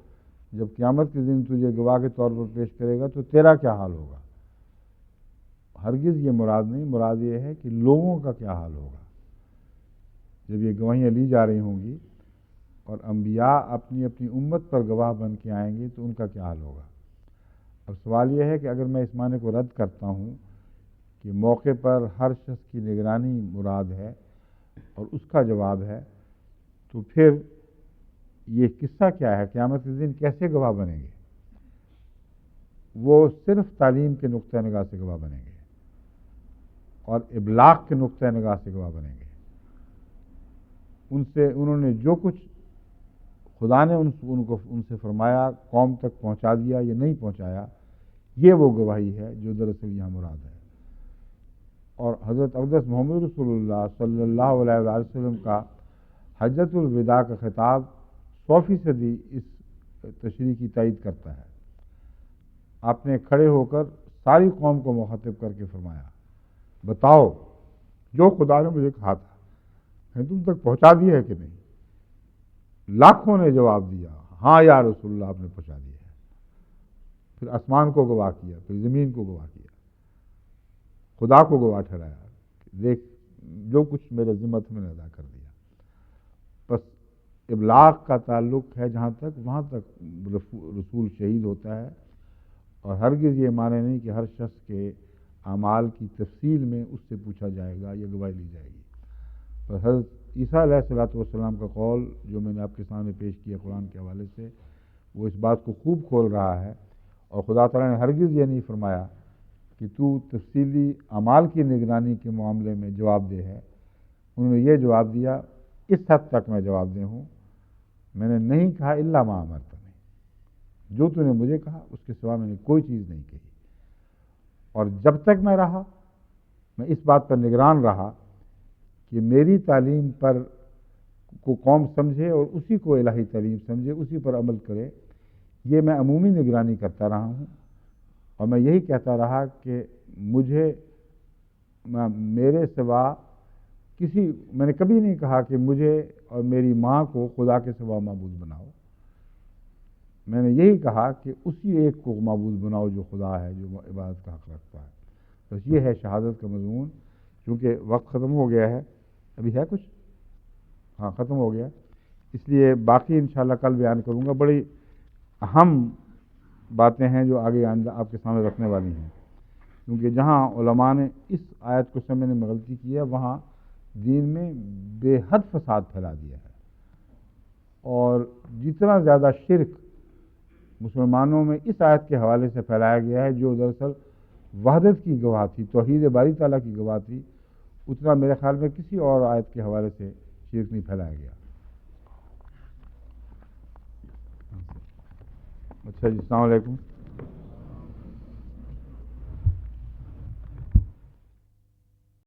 جب قیامت کے دن تجھے گواہ کے طور پر پیش کرے گا تو تیرا کیا حال ہوگا۔ ہرگز یہ مراد نہیں، مراد یہ ہے کہ لوگوں کا کیا حال ہوگا جب یہ گواہیاں لی جا رہی ہوں گی اور انبیاء اپنی اپنی امت پر گواہ بن کے آئیں گے تو ان کا کیا حال ہوگا۔ اب سوال یہ ہے کہ اگر میں اس معنی کو رد کرتا ہوں کہ موقع پر ہر شخص کی نگرانی مراد ہے اور اس کا جواب ہے، تو پھر یہ قصہ کیا ہے، قیامت کے دن کیسے گواہ بنیں گے؟ وہ صرف تعلیم کے نقطہ نگاہ سے گواہ بنیں گے اور ابلاغ کے نقطہ نگاہ سے گواہ بنیں گے۔ انہوں نے جو کچھ خدا نے ان سے فرمایا قوم تک پہنچا دیا یا نہیں پہنچایا، یہ وہ گواہی ہے جو دراصل یہاں مراد ہے۔ اور حضرت اقدس محمد رسول اللہ صلی اللہ علیہ وآلہ وسلم کا حجۃ الوداع کا خطاب 100% اس تشریح کی تائید کرتا ہے۔ آپ نے کھڑے ہو کر ساری قوم کو مخاطب کر کے فرمایا بتاؤ جو خدا نے مجھے کہا تھا میں تم تک پہنچا دیا ہے کہ نہیں؟ لاکھوں نے جواب دیا ہاں یا رسول اللہ، آپ نے پہنچا دیا ہے۔ پھر آسمان کو گواہ کیا، پھر زمین کو گواہ کیا، خدا کو گواہ ٹھہرایا، دیکھ جو کچھ میرے ذمہ تھا میں نے ادا کر دیا۔ بس ابلاغ کا تعلق ہے جہاں تک، وہاں تک رسول شہید ہوتا ہے، اور ہرگز یہ معنی نہیں کہ ہر شخص کے اعمال کی تفصیل میں اس سے پوچھا جائے گا یا گواہی لی جائے گی۔ پر حضرت عیسیٰ علیہ الصلوۃ والسلام کا قول جو میں نے آپ کے سامنے پیش کیا قرآن کے حوالے سے، وہ اس بات کو خوب کھول رہا ہے، اور خدا تعالیٰ نے ہرگز یہ نہیں فرمایا کہ تو تفصیلی اعمال کی نگرانی کے معاملے میں جواب دہ ہے۔ انہوں نے یہ جواب دیا اس حد تک میں جواب دہ ہوں، میں نے نہیں کہا الا ما امرتنی، جو تو نے مجھے کہا اس کے سوا میں نے کوئی چیز نہیں کہی۔ اور جب تک میں رہا میں اس بات پر نگران رہا کہ میری تعلیم پر کو قوم سمجھے اور اسی کو الہی تعلیم سمجھے، اسی پر عمل کرے، یہ میں عمومی نگرانی کرتا رہا ہوں۔ اور میں یہی کہتا رہا کہ میرے سوا میں نے کبھی نہیں کہا کہ مجھے اور میری ماں کو خدا کے سوا معبود بناؤ، میں نے یہی کہا کہ اسی ایک کو معبود بناؤ جو خدا ہے، جو عبادت کا حق رکھتا ہے۔ بس یہ ہے شہادت کا مضمون۔ چونکہ وقت ختم ہو گیا ہے، ابھی ہے کچھ؟ ہاں ختم ہو گیا، اس لیے باقی انشاءاللہ کل بیان کروں گا۔ بڑی اہم باتیں ہیں جو آگے آئندہ آپ کے سامنے رکھنے والی ہیں، کیونکہ جہاں علماء نے اس آیت کو سمجھنے میں غلطی کی ہے وہاں دین میں بے حد فساد پھیلا دیا ہے، اور جتنا زیادہ شرک مسلمانوں میں اس آیت کے حوالے سے پھیلایا گیا ہے جو دراصل وحدت کی گواہ تھی، توحید باری تعالیٰ کی گواہ تھی، اتنا میرے خیال میں کسی اور آیت کے حوالے سے شرک نہیں پھیلایا گیا۔ اچھا جی، السلام علیکم۔